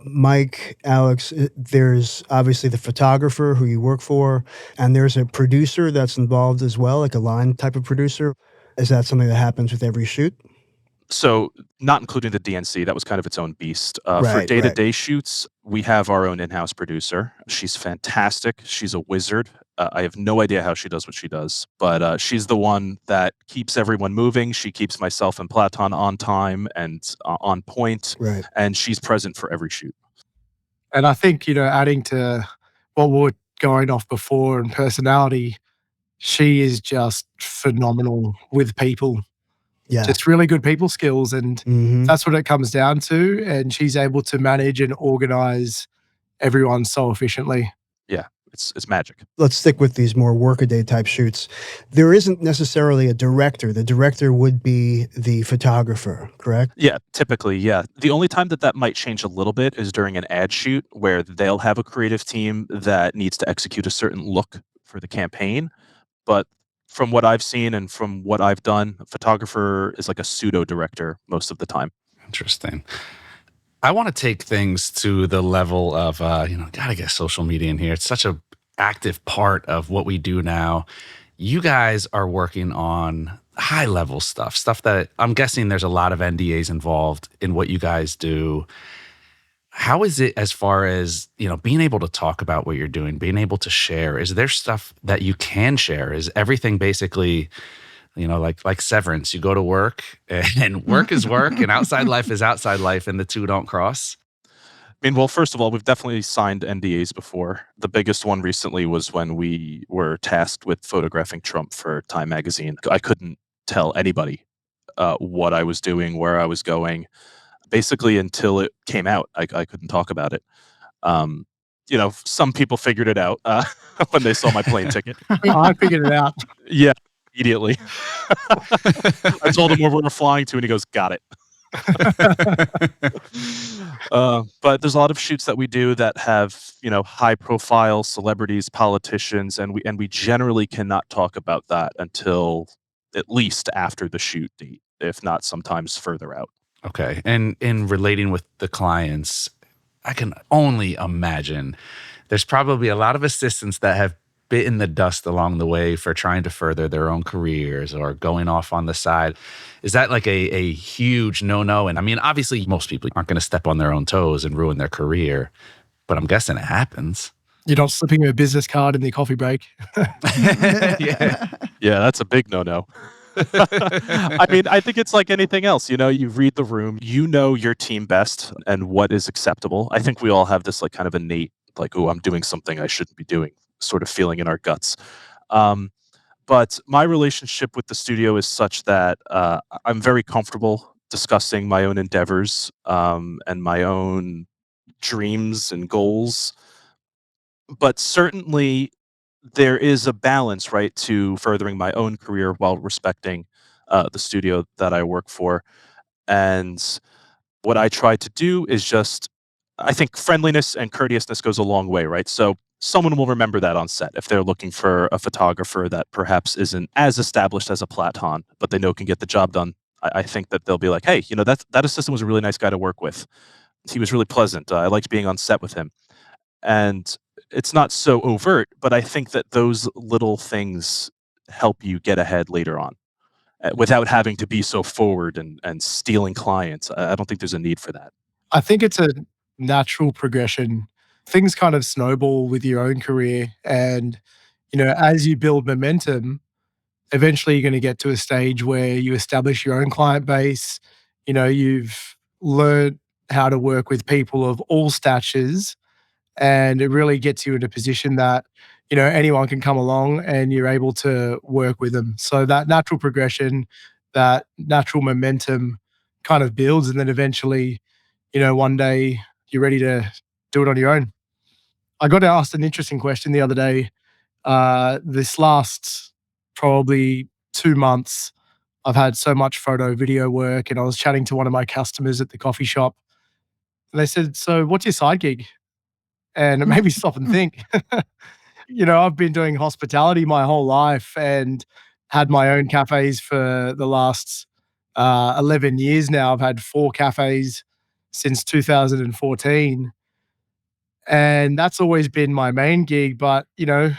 Mike, Alex, there's obviously the photographer who you work for, and there's a producer that's involved as well, like a line type of producer. Is that something that happens with every shoot? so not including the DNC. That was kind of its own beast. For Right, day to right. day shoots, we have our own in house producer. She's fantastic. She's a wizard. I have no idea how she does what she does, but she's the one that keeps everyone moving. She keeps myself and Platon on time and on point, Right. and she's present for every shoot. And I think, adding to what we were going off before and personality, she is just phenomenal with people. Yeah. Just really good people skills. And Mhm. that's what it comes down to. And she's able to manage and organize everyone so efficiently. Yeah, it's magic. Let's stick with these more workaday type shoots. There isn't necessarily a director. The director would be the photographer, correct? Yeah, typically, yeah. The only time that might change a little bit is during an ad shoot where they'll have a creative team that needs to execute a certain look for the campaign. But from what I've seen and from what I've done, a photographer is like a pseudo director most of the time. Interesting. I want to take things to the level of, gotta get social media in here. It's such a active part of what we do now. You guys are working on high level stuff that I'm guessing there's a lot of NDAs involved in what you guys do. How is it as far as, being able to talk about what you're doing, being able to share? Is there stuff that you can share? Is everything basically, like Severance, you go to work and work is work and outside life is outside life and the two don't cross? I mean, well, first of all, we've definitely signed NDAs before. The biggest one recently was when we were tasked with photographing Trump for Time magazine. I couldn't tell anybody what I was doing, where I was going. Basically, until it came out, I couldn't talk about it. Some people figured it out when they saw my plane ticket. I figured it out. Yeah, immediately. I told him where we were flying to, and he goes, "Got it." But there's a lot of shoots that we do that have high profile celebrities, politicians, and we generally cannot talk about that until at least after the shoot date, if not sometimes further out. Okay. And in relating with the clients, I can only imagine there's probably a lot of assistants that have bitten the dust along the way for trying to further their own careers or going off on the side. Is that like a huge no-no? And I mean, obviously, most people aren't going to step on their own toes and ruin their career, but I'm guessing it happens. You're not slipping a business card in the coffee break. Yeah. Yeah, that's a big no-no. I mean, I think it's like anything else. You read the room, your team best and what is acceptable. I think we all have this like kind of innate, like, oh, I'm doing something I shouldn't be doing sort of feeling in our guts. But my relationship with the studio is such that I'm very comfortable discussing my own endeavors and my own dreams and goals. But certainly there is a balance, right, to furthering my own career while respecting the studio that I work for. And what I try to do is just, I think friendliness and courteousness goes a long way, right? So someone will remember that on set if they're looking for a photographer that perhaps isn't as established as a Platon, but they know can get the job done. I think that they'll be like, hey, that assistant was a really nice guy to work with. He was really pleasant. I liked being on set with him. And it's not so overt, but I think that those little things help you get ahead later on without having to be so forward and stealing clients. I don't think there's a need for that. I think it's a natural progression. Things kind of snowball with your own career. And, as you build momentum, eventually you're going to get to a stage where you establish your own client base. You've learned how to work with people of all statures, and it really gets you in a position that, anyone can come along and you're able to work with them. So that natural progression, that natural momentum kind of builds. And then eventually, one day you're ready to do it on your own. I got asked an interesting question the other day. This last probably 2 months, I've had so much photo video work, and I was chatting to one of my customers at the coffee shop, and they said, "So what's your side gig?" And it made me stop and think. I've been doing hospitality my whole life and had my own cafes for the last 11 years now. I've had 4 cafes since 2014. And that's always been my main gig. But,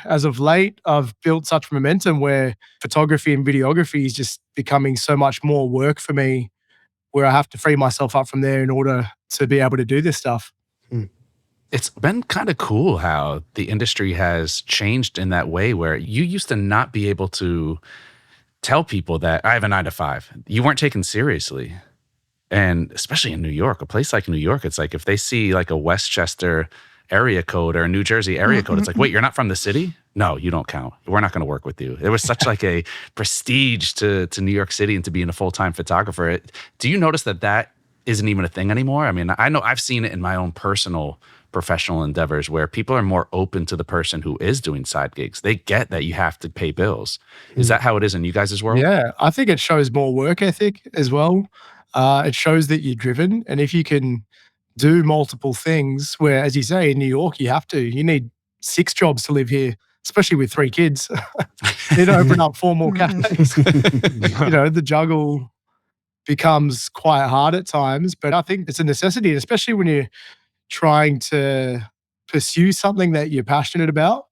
as of late, I've built such momentum where photography and videography is just becoming so much more work for me, where I have to free myself up from there in order to be able to do this stuff. It's been kind of cool how the industry has changed in that way where you used to not be able to tell people that I have a 9 to 5. You weren't taken seriously. And especially in New York, a place like New York, it's like if they see like a Westchester area code or a New Jersey area code, it's like, wait, you're not from the city? No, you don't count. We're not going to work with you. It was such like a prestige to New York City and to being a full-time photographer. Do you notice that isn't even a thing anymore? I mean, I know I've seen it in my own personal professional endeavors where people are more open to the person who is doing side gigs. They get that you have to pay bills. Is that how it is in you guys' world? Yeah, I think it shows more work ethic as well. It shows that you're driven. And if you can do multiple things, where, as you say, in New York, you need 6 jobs to live here, especially with 3 kids. You need to open up 4 more cafes. The juggle becomes quite hard at times, but I think it's a necessity, especially when you're trying to pursue something that you're passionate about.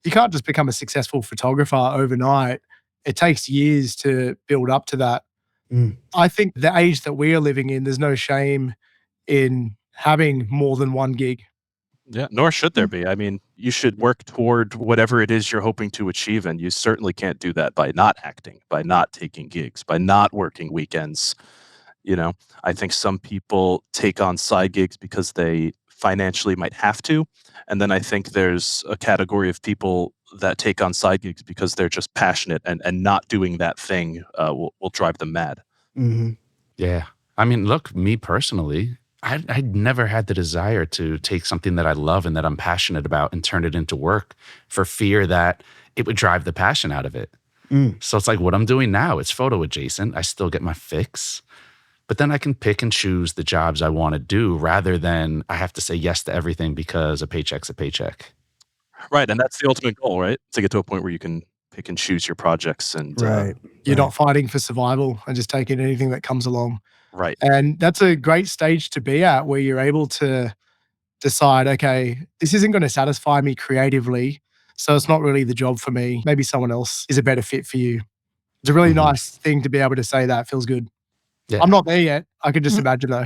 You can't just become a successful photographer overnight. It takes years to build up to that. I think the age that we are living in, there's no shame in having more than 1 gig. Yeah, nor should there be. I mean, you should work toward whatever it is you're hoping to achieve, and you certainly can't do that by not acting, by not taking gigs, by not working weekends. I think some people take on side gigs because they financially might have to, and then I think there's a category of people that take on side gigs because they're just passionate, and not doing that thing will drive them mad. Yeah. I mean, look, me personally, I never had the desire to take something that I love and that I'm passionate about and turn it into work for fear that it would drive the passion out of it. So it's like what I'm doing now, it's photo adjacent. I still get my fix, but then I can pick and choose the jobs I want to do rather than I have to say yes to everything because a paycheck's a paycheck. Right, and that's the ultimate goal, right? To get to a point where you can pick and choose your projects and You're not fighting for survival and just taking anything that comes along. right. And that's a great stage to be at, where you're able to decide, okay, this isn't going to satisfy me creatively, so it's not really the job for me. Maybe someone else is a better fit for you. It's a really nice thing to be able to say that. Feels good. Yeah. I'm not there yet. I can just imagine though.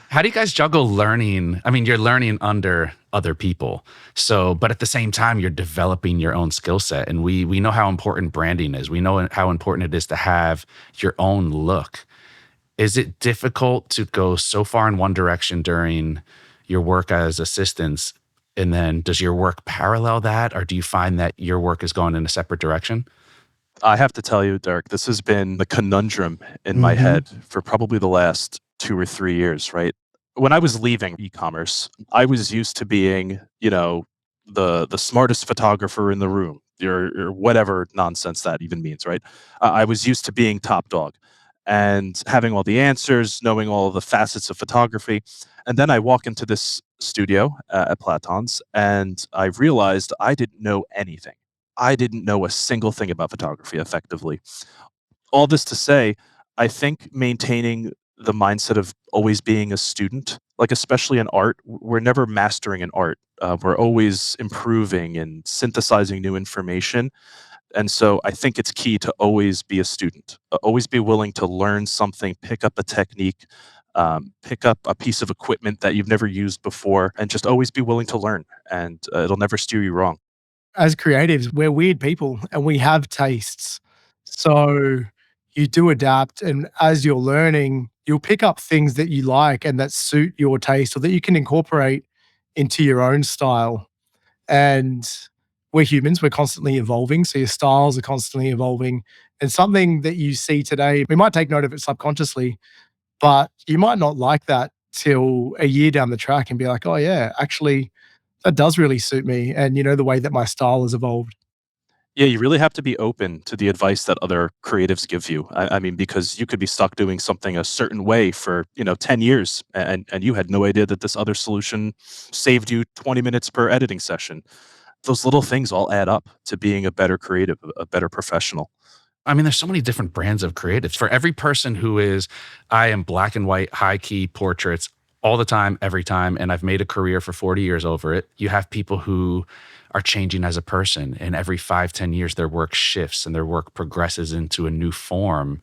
How do you guys juggle learning? I mean, you're learning under other people. So, but at the same time, you're developing your own skill set. And we know how important branding is. We know how important it is to have your own look. Is it difficult to go so far in one direction during your work as assistants And then does your work parallel that, or do you find that your work is going in a separate direction? I have to tell you, Derek, this has been the conundrum in my Mm-hmm. head for probably the last 2 or 3 years, right? When I was leaving e-commerce, I was used to being, the smartest photographer in the room, or whatever nonsense that even means, right? I was used to being top dog and having all the answers, knowing all the facets of photography. And then I walk into this studio at Platon's, and I realized I didn't know anything. I didn't know a single thing about photography effectively. All this to say, I think maintaining the mindset of always being a student, like especially in art, we're never mastering an art. We're always improving and synthesizing new information. And so I think it's key to always be a student, always be willing to learn something, pick up a technique, pick up a piece of equipment that you've never used before, and just always be willing to learn. And it'll never steer you wrong. As creatives, we're weird people and we have tastes. So you do adapt. And as you're learning, you'll pick up things that you like and that suit your taste or that you can incorporate into your own style. And we're humans, we're constantly evolving. So your styles are constantly evolving. And something that you see today, we might take note of it subconsciously, but you might not like that till a year down the track and be like, oh, yeah, actually, that does really suit me. And, the way that my style has evolved. Yeah, you really have to be open to the advice that other creatives give you. I mean, because you could be stuck doing something a certain way for, 10 years and you had no idea that this other solution saved you 20 minutes per editing session. Those little things all add up to being a better creative, a better professional. I mean, there's so many different brands of creatives. For every person who is, I am black and white, high key portraits all the time, every time, and I've made a career for 40 years over it. You have people who are changing as a person, and every 5, 10 years, their work shifts and their work progresses into a new form.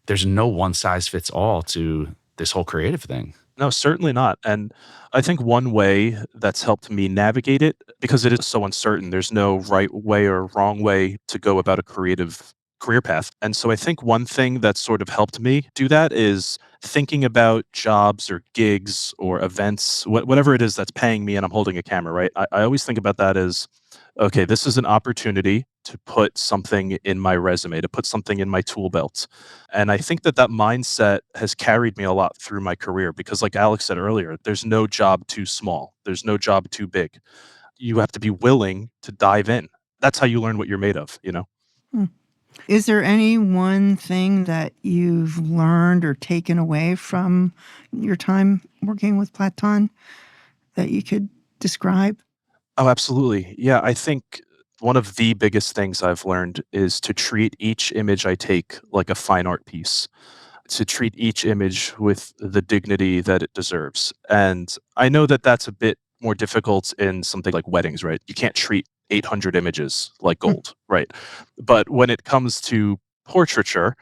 There's no one size fits all to this whole creative thing. No, certainly not. And I think one way that's helped me navigate it, because it is so uncertain, there's no right way or wrong way to go about a creative career path. And so I think one thing that's sort of helped me do that is thinking about jobs or gigs or events, whatever it is that's paying me and I'm holding a camera, right? I always think about that as, okay, this is an opportunity to put something in my resume, to put something in my tool belt. And I think that that mindset has carried me a lot through my career because, like Alex said earlier, there's no job too small, there's no job too big. You have to be willing to dive in. That's how you learn what you're made of. Hmm. Is there any one thing that you've learned or taken away from your time working with Platon that you could describe? Oh, absolutely. Yeah, I think one of the biggest things I've learned is to treat each image I take like a fine art piece, to treat each image with the dignity that it deserves. And I know that that's a bit more difficult in something like weddings, right? You can't treat 800 images like Hmm. gold, right? But when it comes to portraiture,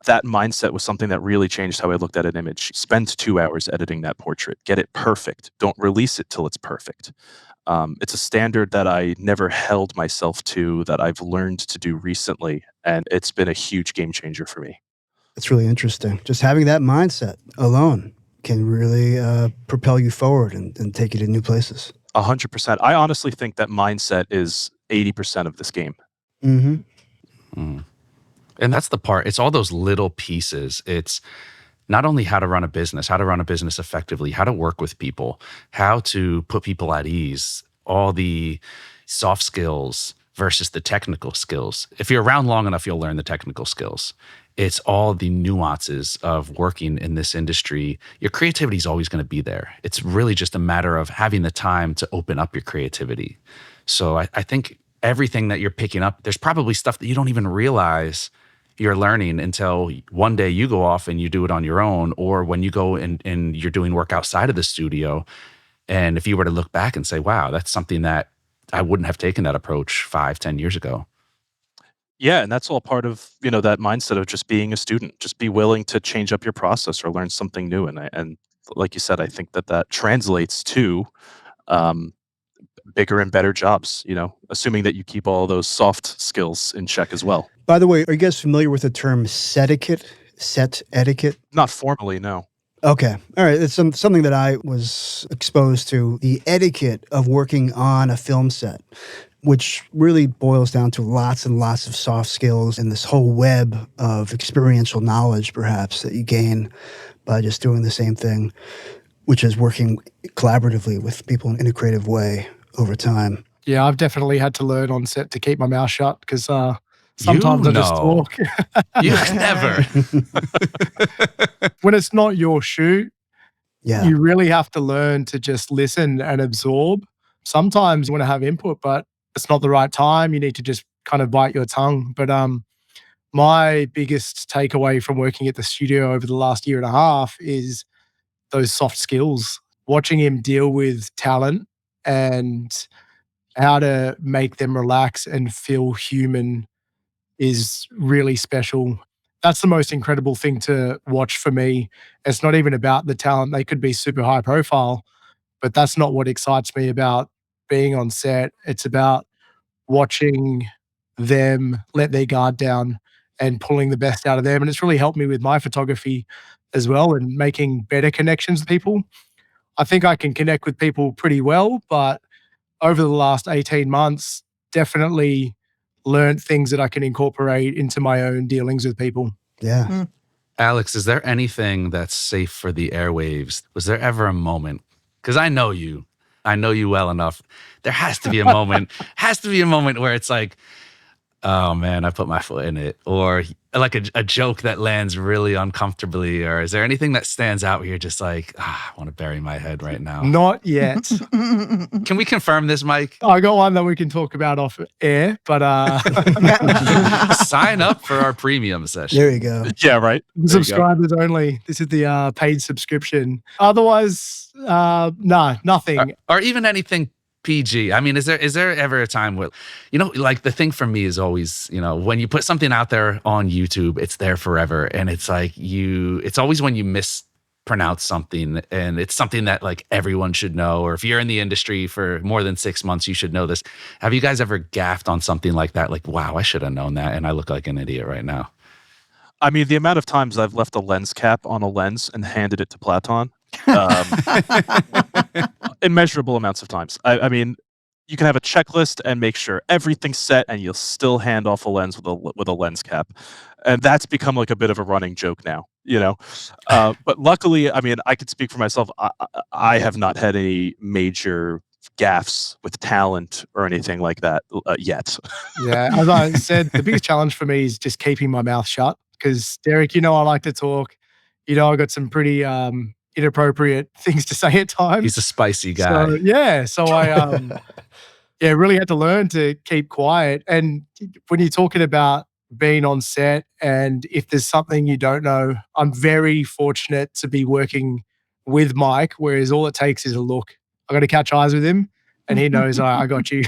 that mindset was something that really changed how I looked at an image. Spend 2 hours editing that portrait, get it perfect. Don't release it till it's perfect. It's a standard that I never held myself to, that I've learned to do recently, and it's been a huge game changer for me. That's really interesting. Just having that mindset alone can really propel you forward and take you to new places. 100%. I honestly think that mindset is 80% of this game. Mm-hmm. Mm. And that's the part. It's all those little pieces. It's not only how to run a business, how to run a business effectively, how to work with people, how to put people at ease, all the soft skills versus the technical skills. If you're around long enough, you'll learn the technical skills. It's all the nuances of working in this industry. Your creativity is always going to be there. It's really just a matter of having the time to open up your creativity. So I think everything that you're picking up, there's probably stuff that you don't even realize you're learning until one day you go off and you do it on your own, or when you go and you're doing work outside of the studio. And if you were to look back and say, wow, that's something that I wouldn't have taken that approach 5, 10 years ago. Yeah, and that's all part of, that mindset of just being a student. Just be willing to change up your process or learn something new. And like you said, I think that that translates to um, bigger and better jobs, assuming that you keep all those soft skills in check as well. By the way, are you guys familiar with the term set etiquette? Not formally, no. Okay. All right. It's something that I was exposed to, the etiquette of working on a film set, which really boils down to lots and lots of soft skills and this whole web of experiential knowledge, perhaps, that you gain by just doing the same thing, which is working collaboratively with people in a creative way over time. Yeah, I've definitely had to learn on set to keep my mouth shut because You sometimes I just know. talk. You never. When it's not your shoot, Yeah. you really have to learn to just listen and absorb. Sometimes you want to have input, but it's not the right time. You need to just kind of bite your tongue. But my biggest takeaway from working at the studio over the last year and a half is those soft skills, watching him deal with talent and how to make them relax and feel human is really special. That's the most incredible thing to watch for me. It's not even about the talent. They could be super high profile, but that's not what excites me about being on set. It's about watching them let their guard down and pulling the best out of them. And it's really helped me with my photography as well and making better connections with people. I think I can connect with people pretty well, but over the last 18 months, definitely learned things that I can incorporate into my own dealings with people. Yeah. Alex, is there anything that's safe for the airwaves? Was there ever a moment? Because I know you. I know you well enough. There has to be a moment, where it's like, oh man, I put my foot in it. Or like a joke that lands really uncomfortably. Or is there anything that stands out where you're just like, I want to bury my head right now? Not yet. Can we confirm this, Mike? I got one that we can talk about off air, but Sign up for our premium session. There you go. Yeah, right. There you go. subscribers only. This is the paid subscription. Otherwise, no, nothing. Or even anything PG. I mean, is there ever a time where, like the thing for me is always, when you put something out there on YouTube, it's there forever. And it's like it's always when you mispronounce something and it's something that like everyone should know, or if you're in the industry for more than 6 months, you should know this. Have you guys ever gaffed on something like that? Like, wow, I should have known that. And I look like an idiot right now. I mean, the amount of times I've left a lens cap on a lens and handed it to Platon, immeasurable amounts of times. I mean, you can have a checklist and make sure everything's set, and you'll still hand off a lens with a lens cap, and that's become like a bit of a running joke now. But luckily, I mean, I could speak for myself. I have not had any major gaffes with talent or anything like that yet. Yeah, as I said, the biggest challenge for me is just keeping my mouth shut. Because Derek, I like to talk. I got some pretty inappropriate things to say at times. He's a spicy guy. So I really had to learn to keep quiet. And when you're talking about being on set, and if there's something you don't know, I'm very fortunate to be working with Mike, whereas all it takes is a look. I got to catch eyes with him, and he knows I got you.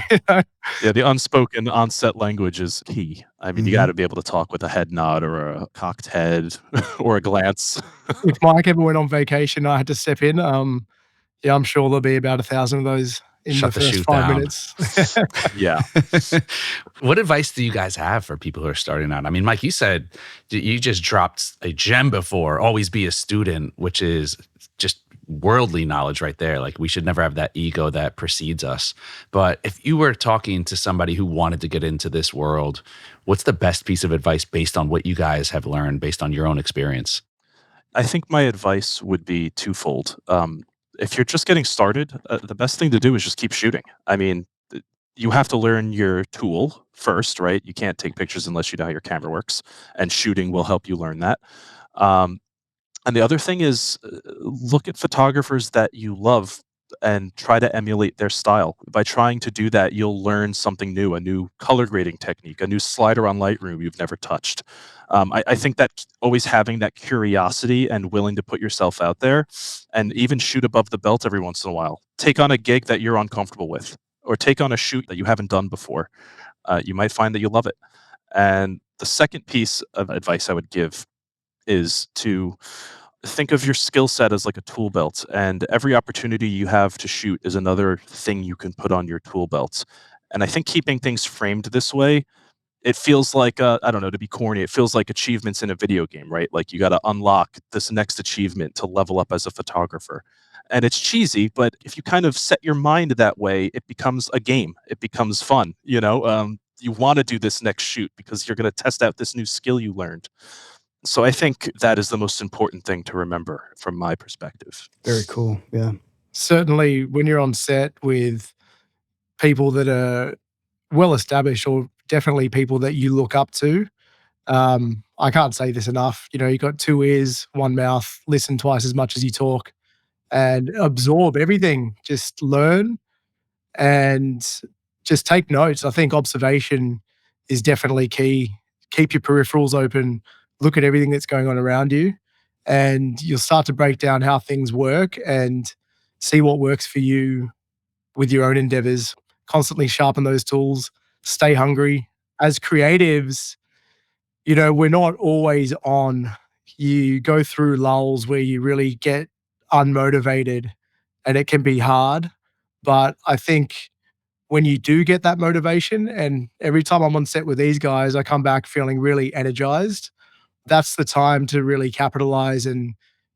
Yeah, the unspoken on-set language is key. I mean, you got to be able to talk with a head nod or a cocked head or a glance. If Mike ever went on vacation, I had to step in. I'm sure there'll be about 1,000 of those in Shut the the first shoot 5 down. minutes. Yeah. What advice do you guys have for people who are starting out? I mean, Mike, you said you just dropped a gem before, always be a student, which is just worldly knowledge right there. Like, we should never have that ego that precedes us. But if you were talking to somebody who wanted to get into this world, what's the best piece of advice based on what you guys have learned, based on your own experience? I think my advice would be twofold. If you're just getting started, the best thing to do is just keep shooting. I mean, you have to learn your tool first, right? You can't take pictures unless you know how your camera works, and shooting will help you learn that. And the other thing is look at photographers that you love and try to emulate their style. By trying to do that, you'll learn something new, a new color grading technique, a new slider on Lightroom you've never touched. I think that always having that curiosity and willing to put yourself out there and even shoot above the belt every once in a while. Take on a gig that you're uncomfortable with, or take on a shoot that you haven't done before. You might find that you love it. And the second piece of advice I would give is to think of your skill set as like a tool belt, and every opportunity you have to shoot is another thing you can put on your tool belt. And I think keeping things framed this way It feels like, I don't know, to be corny, it feels like achievements in a video game, right? Like you got to unlock this next achievement to level up as a photographer. And it's cheesy, but if you kind of set your mind that way, it becomes a game. It becomes fun. You want to do this next shoot because you're going to test out this new skill you learned. So I think that is the most important thing to remember from my perspective. Very cool. Yeah. Certainly, when you're on set with people that are well established, or definitely people that you look up to, I can't say this enough. You got two ears, one mouth, listen twice as much as you talk, and absorb everything. Just learn and just take notes. I think observation is definitely key. Keep your peripherals open, look at everything that's going on around you, and you'll start to break down how things work and see what works for you with your own endeavors. Constantly sharpen those tools, stay hungry. As creatives, we're not always on. You go through lulls where you really get unmotivated and it can be hard. But I think when you do get that motivation, and every time I'm on set with these guys, I come back feeling really energized. That's the time to really capitalize and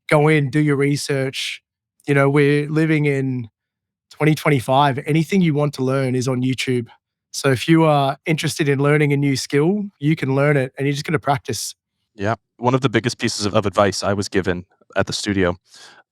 go in, do your research. We're living in 2025. Anything you want to learn is on YouTube. So if you are interested in learning a new skill, you can learn it and you're just going to practice. Yeah. One of the biggest pieces of advice I was given at the studio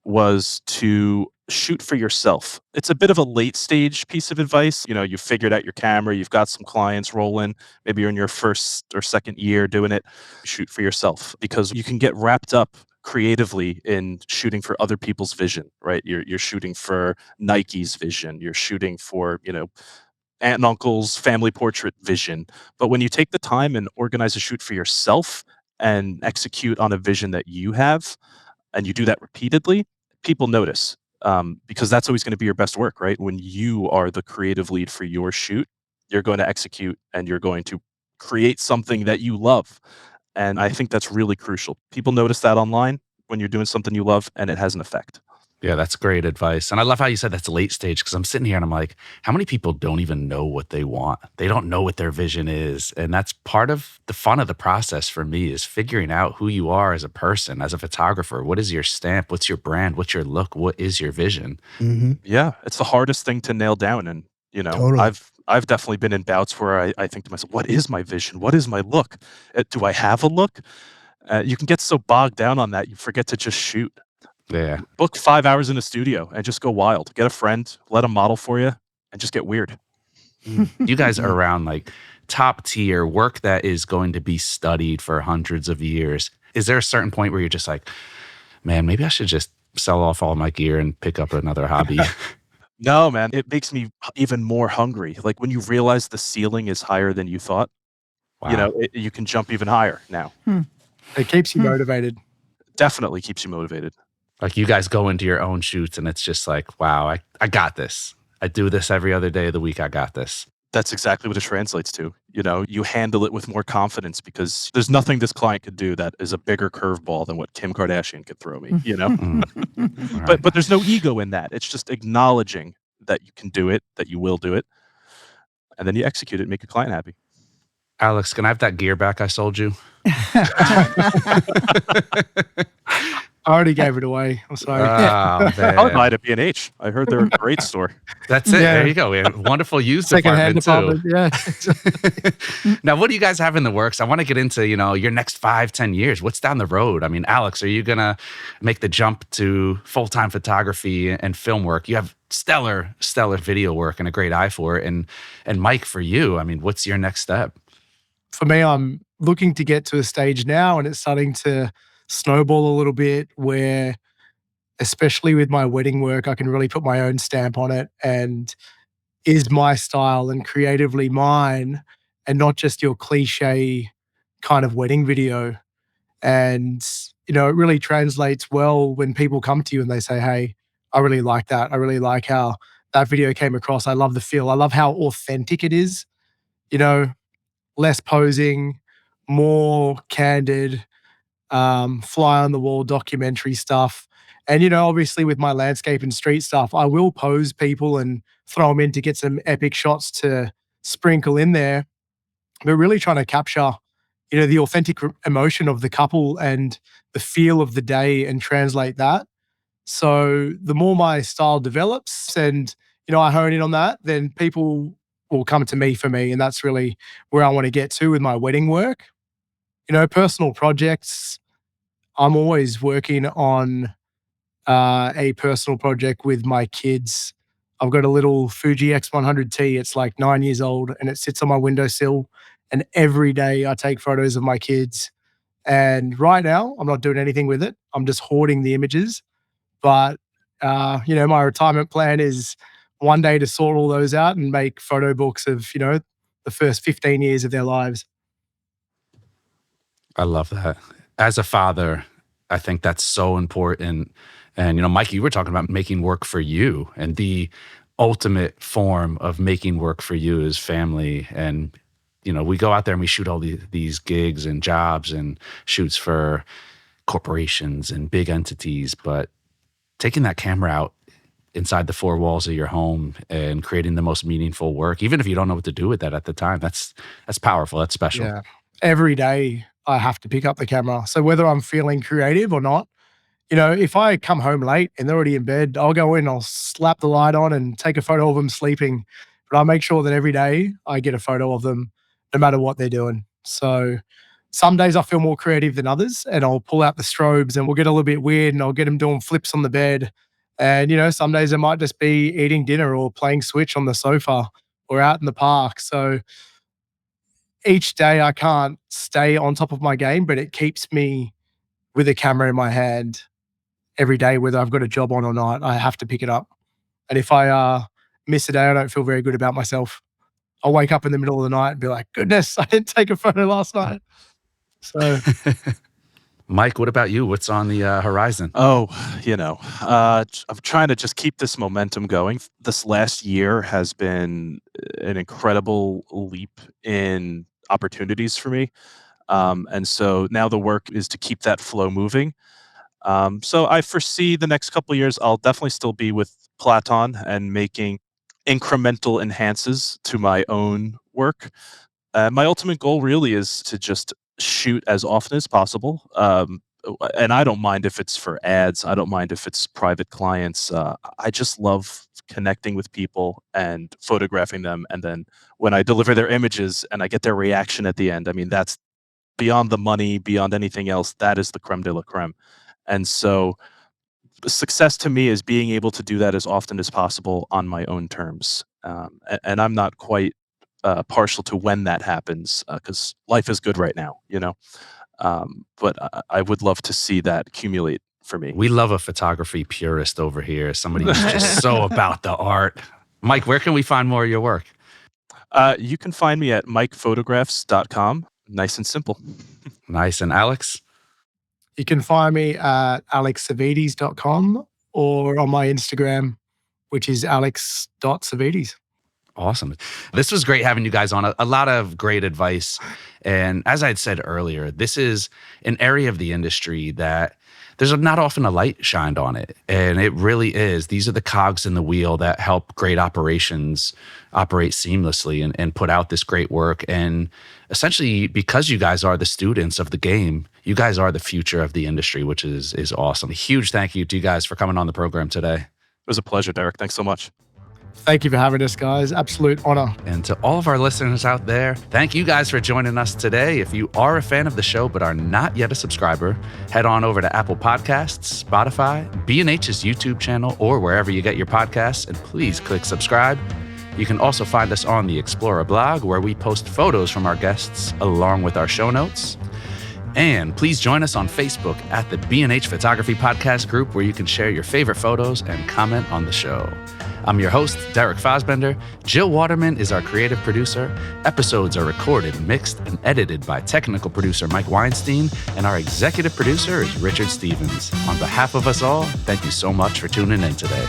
was to shoot for yourself. It's a bit of a late stage piece of advice. You've figured out your camera, you've got some clients rolling, maybe you're in your first or second year doing it. Shoot for yourself because you can get wrapped up creatively in shooting for other people's vision, right? You're shooting for Nike's vision, you're shooting for, aunt and uncle's family portrait vision. But when you take the time and organize a shoot for yourself and execute on a vision that you have, and you do that repeatedly, people notice, because that's always going to be your best work, right? When you are the creative lead for your shoot, you're going to execute and you're going to create something that you love. And I think that's really crucial. People notice that online when you're doing something you love and it has an effect. Yeah, that's great advice. And I love how you said that's late stage because I'm sitting here and I'm like, how many people don't even know what they want? They don't know what their vision is. And that's part of the fun of the process for me is figuring out who you are as a person, as a photographer. What is your stamp? What's your brand? What's your look? What is your vision? Mm-hmm. Yeah, it's the hardest thing to nail down. And, Totally. I've definitely been in bouts where I think to myself, what is my vision? What is my look? Do I have a look? You can get so bogged down on that, you forget to just shoot. Yeah. Book 5 hours in a studio and just go wild. Get a friend, let them model for you, and just get weird. You guys are around like top tier work that is going to be studied for hundreds of years. Is there a certain point where you're just like, man, maybe I should just sell off all my gear and pick up another hobby? No, man, it makes me even more hungry. Like when you realize the ceiling is higher than you thought, Wow. you can jump even higher now. It keeps you motivated. Definitely keeps you motivated. Like you guys go into your own shoots and it's just like, wow, I got this. I do this every other day of the week. I got this. That's exactly what it translates to. You handle it with more confidence because there's nothing this client could do that is a bigger curveball than what Kim Kardashian could throw me, Mm. But there's no ego in that. It's just acknowledging that you can do it, that you will do it, and then you execute it and make your client happy. Alex, can I have that gear back I sold you? I already gave it away. I'm sorry. Oh, I would buy man. it at B&H. I heard they're a great store. That's it. Yeah. There you go. We have a wonderful used Secondhand department department. too. Yeah. Now, what do you guys have in the works? I want to get into, your next 5-10 years. What's down the road? I mean, Alex, are you going to make the jump to full-time photography and film work? You have stellar video work and a great eye for it. And Mike, for you, I mean, what's your next step? For me, I'm looking to get to a stage now, and it's starting to snowball a little bit where, especially with my wedding work, I can really put my own stamp on it and is my style and creatively mine, and not just your cliche kind of wedding video. And, it really translates well when people come to you and they say, hey, I really like that. I really like how that video came across. I love the feel. I love how authentic it is, less posing, more candid, fly on the wall documentary stuff. And, obviously with my landscape and street stuff, I will pose people and throw them in to get some epic shots to sprinkle in there. but really trying to capture, the authentic emotion of the couple and the feel of the day and translate that. So the more my style develops and, I hone in on that, then people will come to me for me. And that's really where I want to get to with my wedding work. Personal projects, I'm always working on a personal project with my kids. I've got a little Fuji X100T. It's like 9 years old and it sits on my windowsill. And every day I take photos of my kids. And right now, I'm not doing anything with it. I'm just hoarding the images. But, my retirement plan is one day to sort all those out and make photo books of, the first 15 years of their lives. I love that. As a father, I think that's so important. And, Mike, you were talking about making work for you, and the ultimate form of making work for you is family. And, we go out there and we shoot all these gigs and jobs and shoots for corporations and big entities. But taking that camera out inside the four walls of your home and creating the most meaningful work, even if you don't know what to do with that at the time, that's powerful. That's special. Yeah. Every day I have to pick up the camera. So whether I'm feeling creative or not, if I come home late and they're already in bed, I'll go in, I'll slap the light on and take a photo of them sleeping. But I make sure that every day I get a photo of them, no matter what they're doing. So some days I feel more creative than others, and I'll pull out the strobes and we'll get a little bit weird and I'll get them doing flips on the bed. And, some days it might just be eating dinner or playing Switch on the sofa or out in the park. So each day I can't stay on top of my game, but it keeps me with a camera in my hand every day, whether I've got a job on or not. I have to pick it up. And if I miss a day, I don't feel very good about myself. I'll wake up in the middle of the night and be like, goodness, I didn't take a photo last night. So, Mike, what about you? What's on the horizon? Oh, I'm trying to just keep this momentum going. This last year has been an incredible leap in opportunities for me. And so now the work is to keep that flow moving. So I foresee the next couple of years, I'll definitely still be with Platon and making incremental enhances to my own work. My ultimate goal really is to just shoot as often as possible. And I don't mind if it's for ads. I don't mind if it's private clients. I just love connecting with people and photographing them. And then when I deliver their images and I get their reaction at the end, I mean, that's beyond the money, beyond anything else. That is the creme de la creme. And so success to me is being able to do that as often as possible on my own terms. And I'm not quite partial to when that happens because life is good right now, but I would love to see that accumulate for me. We love a photography purist over here, somebody who's just so about the art. Mike, where can we find more of your work? You can find me at mikephotographs.com. Nice and simple. Nice. And Alex? You can find me at alexsavidis.com or on my Instagram, which is alex.savidis. Awesome. This was great having you guys on. A lot of great advice. And as I had said earlier, this is an area of the industry that there's not often a light shined on it. And it really is. These are the cogs in the wheel that help great operations operate seamlessly and put out this great work. And essentially, because you guys are the students of the game, you guys are the future of the industry, which is awesome. A huge thank you to you guys for coming on the program today. It was a pleasure, Derek. Thanks so much. Thank you for having us, guys. Absolute honor. And to all of our listeners out there, thank you guys for joining us today. If you are a fan of the show but are not yet a subscriber, head on over to Apple Podcasts, Spotify, B&H's YouTube channel, or wherever you get your podcasts, and please click subscribe. You can also find us on the Explorer blog, where we post photos from our guests along with our show notes. And please join us on Facebook at the B&H Photography Podcast group, where you can share your favorite photos and comment on the show. I'm your host, Derek Fosbender. Jill Waterman is our creative producer. Episodes are recorded, mixed, and edited by technical producer Mike Weinstein, and our executive producer is Richard Stevens. On behalf of us all, thank you so much for tuning in today.